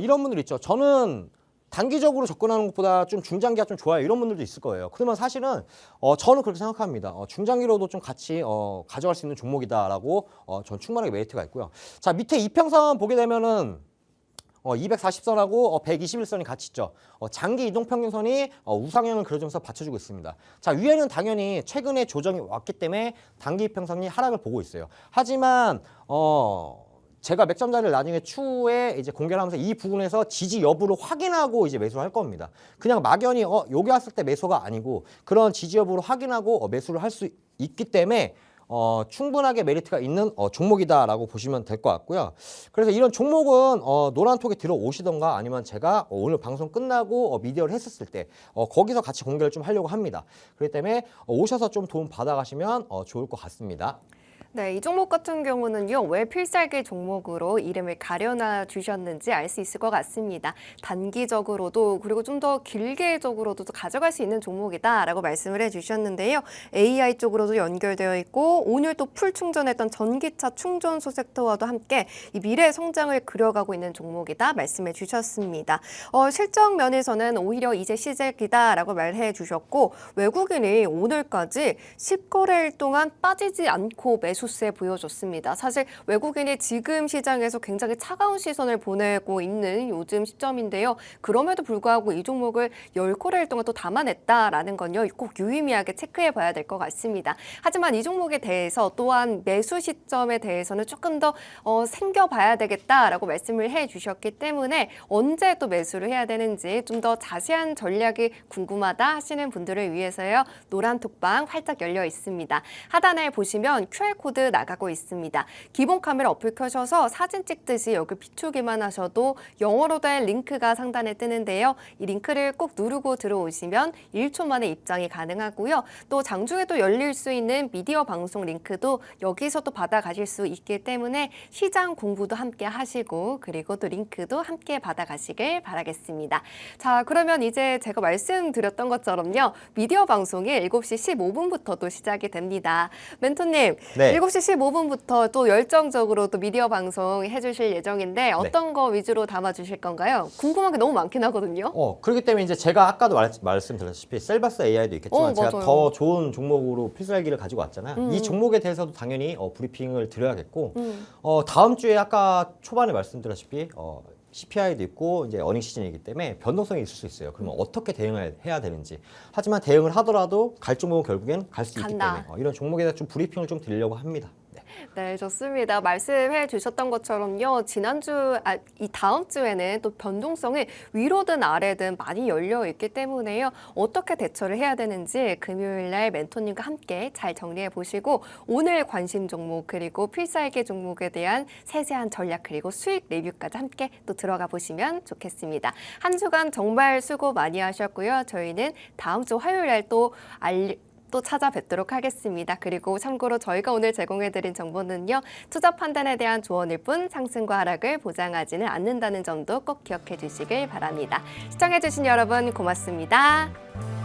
이런 분들 있죠. 저는 단기적으로 접근하는 것보다 좀 중장기가 좀 좋아요. 이런 분들도 있을 거예요. 그러면 사실은 저는 그렇게 생각합니다. 중장기로도 좀 같이 가져갈 수 있는 종목이다라고 전 충분하게 메리트가 있고요. 자, 밑에 이평선 보게 되면은 240선하고 121선이 같이 있죠. 장기 이동평균선이 우상향을 그려주면서 받쳐주고 있습니다. 자, 위에는 당연히 최근에 조정이 왔기 때문에 단기 이평선이 하락을 보고 있어요. 하지만 제가 맥점 자리를 나중에 추후에 이제 공개를 하면서 이 부분에서 지지 여부를 확인하고 이제 매수를 할 겁니다. 그냥 막연히 여기 왔을 때 매수가 아니고 그런 지지 여부를 확인하고 매수를 할 수 있기 때문에 충분하게 메리트가 있는 종목이다라고 보시면 될 것 같고요. 그래서 이런 종목은 노란톡에 들어오시던가 아니면 제가 오늘 방송 끝나고 미디어를 했었을 때 거기서 같이 공개를 좀 하려고 합니다. 그렇기 때문에 오셔서 좀 도움 받아가시면 좋을 것 같습니다. 네, 이 종목 같은 경우는요, 왜 필살기 종목으로 이름을 가려놔 주셨는지 알 수 있을 것 같습니다. 단기적으로도 그리고 좀 더 길게적으로도 가져갈 수 있는 종목이다라고 말씀을 해주셨는데요. AI 쪽으로도 연결되어 있고 오늘 또 풀 충전했던 전기차 충전소 섹터와도 함께 이 미래 성장을 그려가고 있는 종목이다 말씀해 주셨습니다. 실적 면에서는 오히려 이제 시작이다라고 말해 주셨고 외국인이 오늘까지 10거래일 동안 빠지지 않고 매수세 보여줬습니다. 사실 외국인이 지금 시장에서 굉장히 차가운 시선을 보내고 있는 요즘 시점인데요. 그럼에도 불구하고 이 종목을 10거래일 동안 또 담아냈다라는 건요. 꼭 유의미하게 체크해 봐야 될 것 같습니다. 하지만 이 종목에 대해서 또한 매수 시점에 대해서는 조금 더 생겨봐야 되겠다라고 말씀을 해주셨기 때문에 언제 또 매수를 해야 되는지 좀 더 자세한 전략이 궁금하다 하시는 분들을 위해서요. 노란 톡방 활짝 열려 있습니다. 하단에 보시면 QR코드 나가고 있습니다. 기본 카메라 어플 켜셔서 사진 찍듯이 여기 비추기만 하셔도 영어로 된 링크가 상단에 뜨는데요. 이 링크를 꼭 누르고 들어오시면 1초 만에 입장이 가능하고요. 또 장중에도 열릴 수 있는 미디어 방송 링크도 여기서 또 받아가실 수 있기 때문에 시장 공부도 함께 하시고 그리고 또 링크도 함께 받아가시길 바라겠습니다. 자, 그러면 이제 제가 말씀드렸던 것처럼요. 미디어 방송이 7시 15분부터 또 시작이 됩니다. 멘토님, 네. 7시 15분부터 또 열정적으로 또 미디어 방송 해주실 예정인데 어떤 거 위주로 담아주실 건가요? 궁금한 게 너무 많긴 하거든요. 그렇기 때문에 이제 제가 아까도 말씀드렸다시피 셀바스 AI도 있겠지만 제가 맞아요. 더 좋은 종목으로 필살기를 가지고 왔잖아요. 이 종목에 대해서도 당연히 브리핑을 드려야겠고 다음 주에 아까 초반에 말씀드렸다시피 CPI도 있고 이제 어닝 시즌이기 때문에 변동성이 있을 수 있어요. 그러면 어떻게 대응을 해야 되는지. 하지만 대응을 하더라도 갈 종목은 결국엔 갈 수 있기 간다. 때문에 이런 종목에 대해서 좀 브리핑을 좀 드리려고 합니다. 네. 네, 좋습니다. 말씀해 주셨던 것처럼요. 이 다음 주에는 또 변동성이 위로든 아래든 많이 열려 있기 때문에요. 어떻게 대처를 해야 되는지 금요일 날 멘토님과 함께 잘 정리해 보시고 오늘 관심 종목 그리고 필살기 종목에 대한 세세한 전략 그리고 수익 리뷰까지 함께 또 들어가 보시면 좋겠습니다. 한 주간 정말 수고 많이 하셨고요. 저희는 다음 주 화요일 날 또 찾아뵙도록 하겠습니다. 그리고 참고로 저희가 오늘 제공해드린 정보는요. 투자 판단에 대한 조언일 뿐 상승과 하락을 보장하지는 않는다는 점도 꼭 기억해 주시길 바랍니다. 시청해주신 여러분 고맙습니다.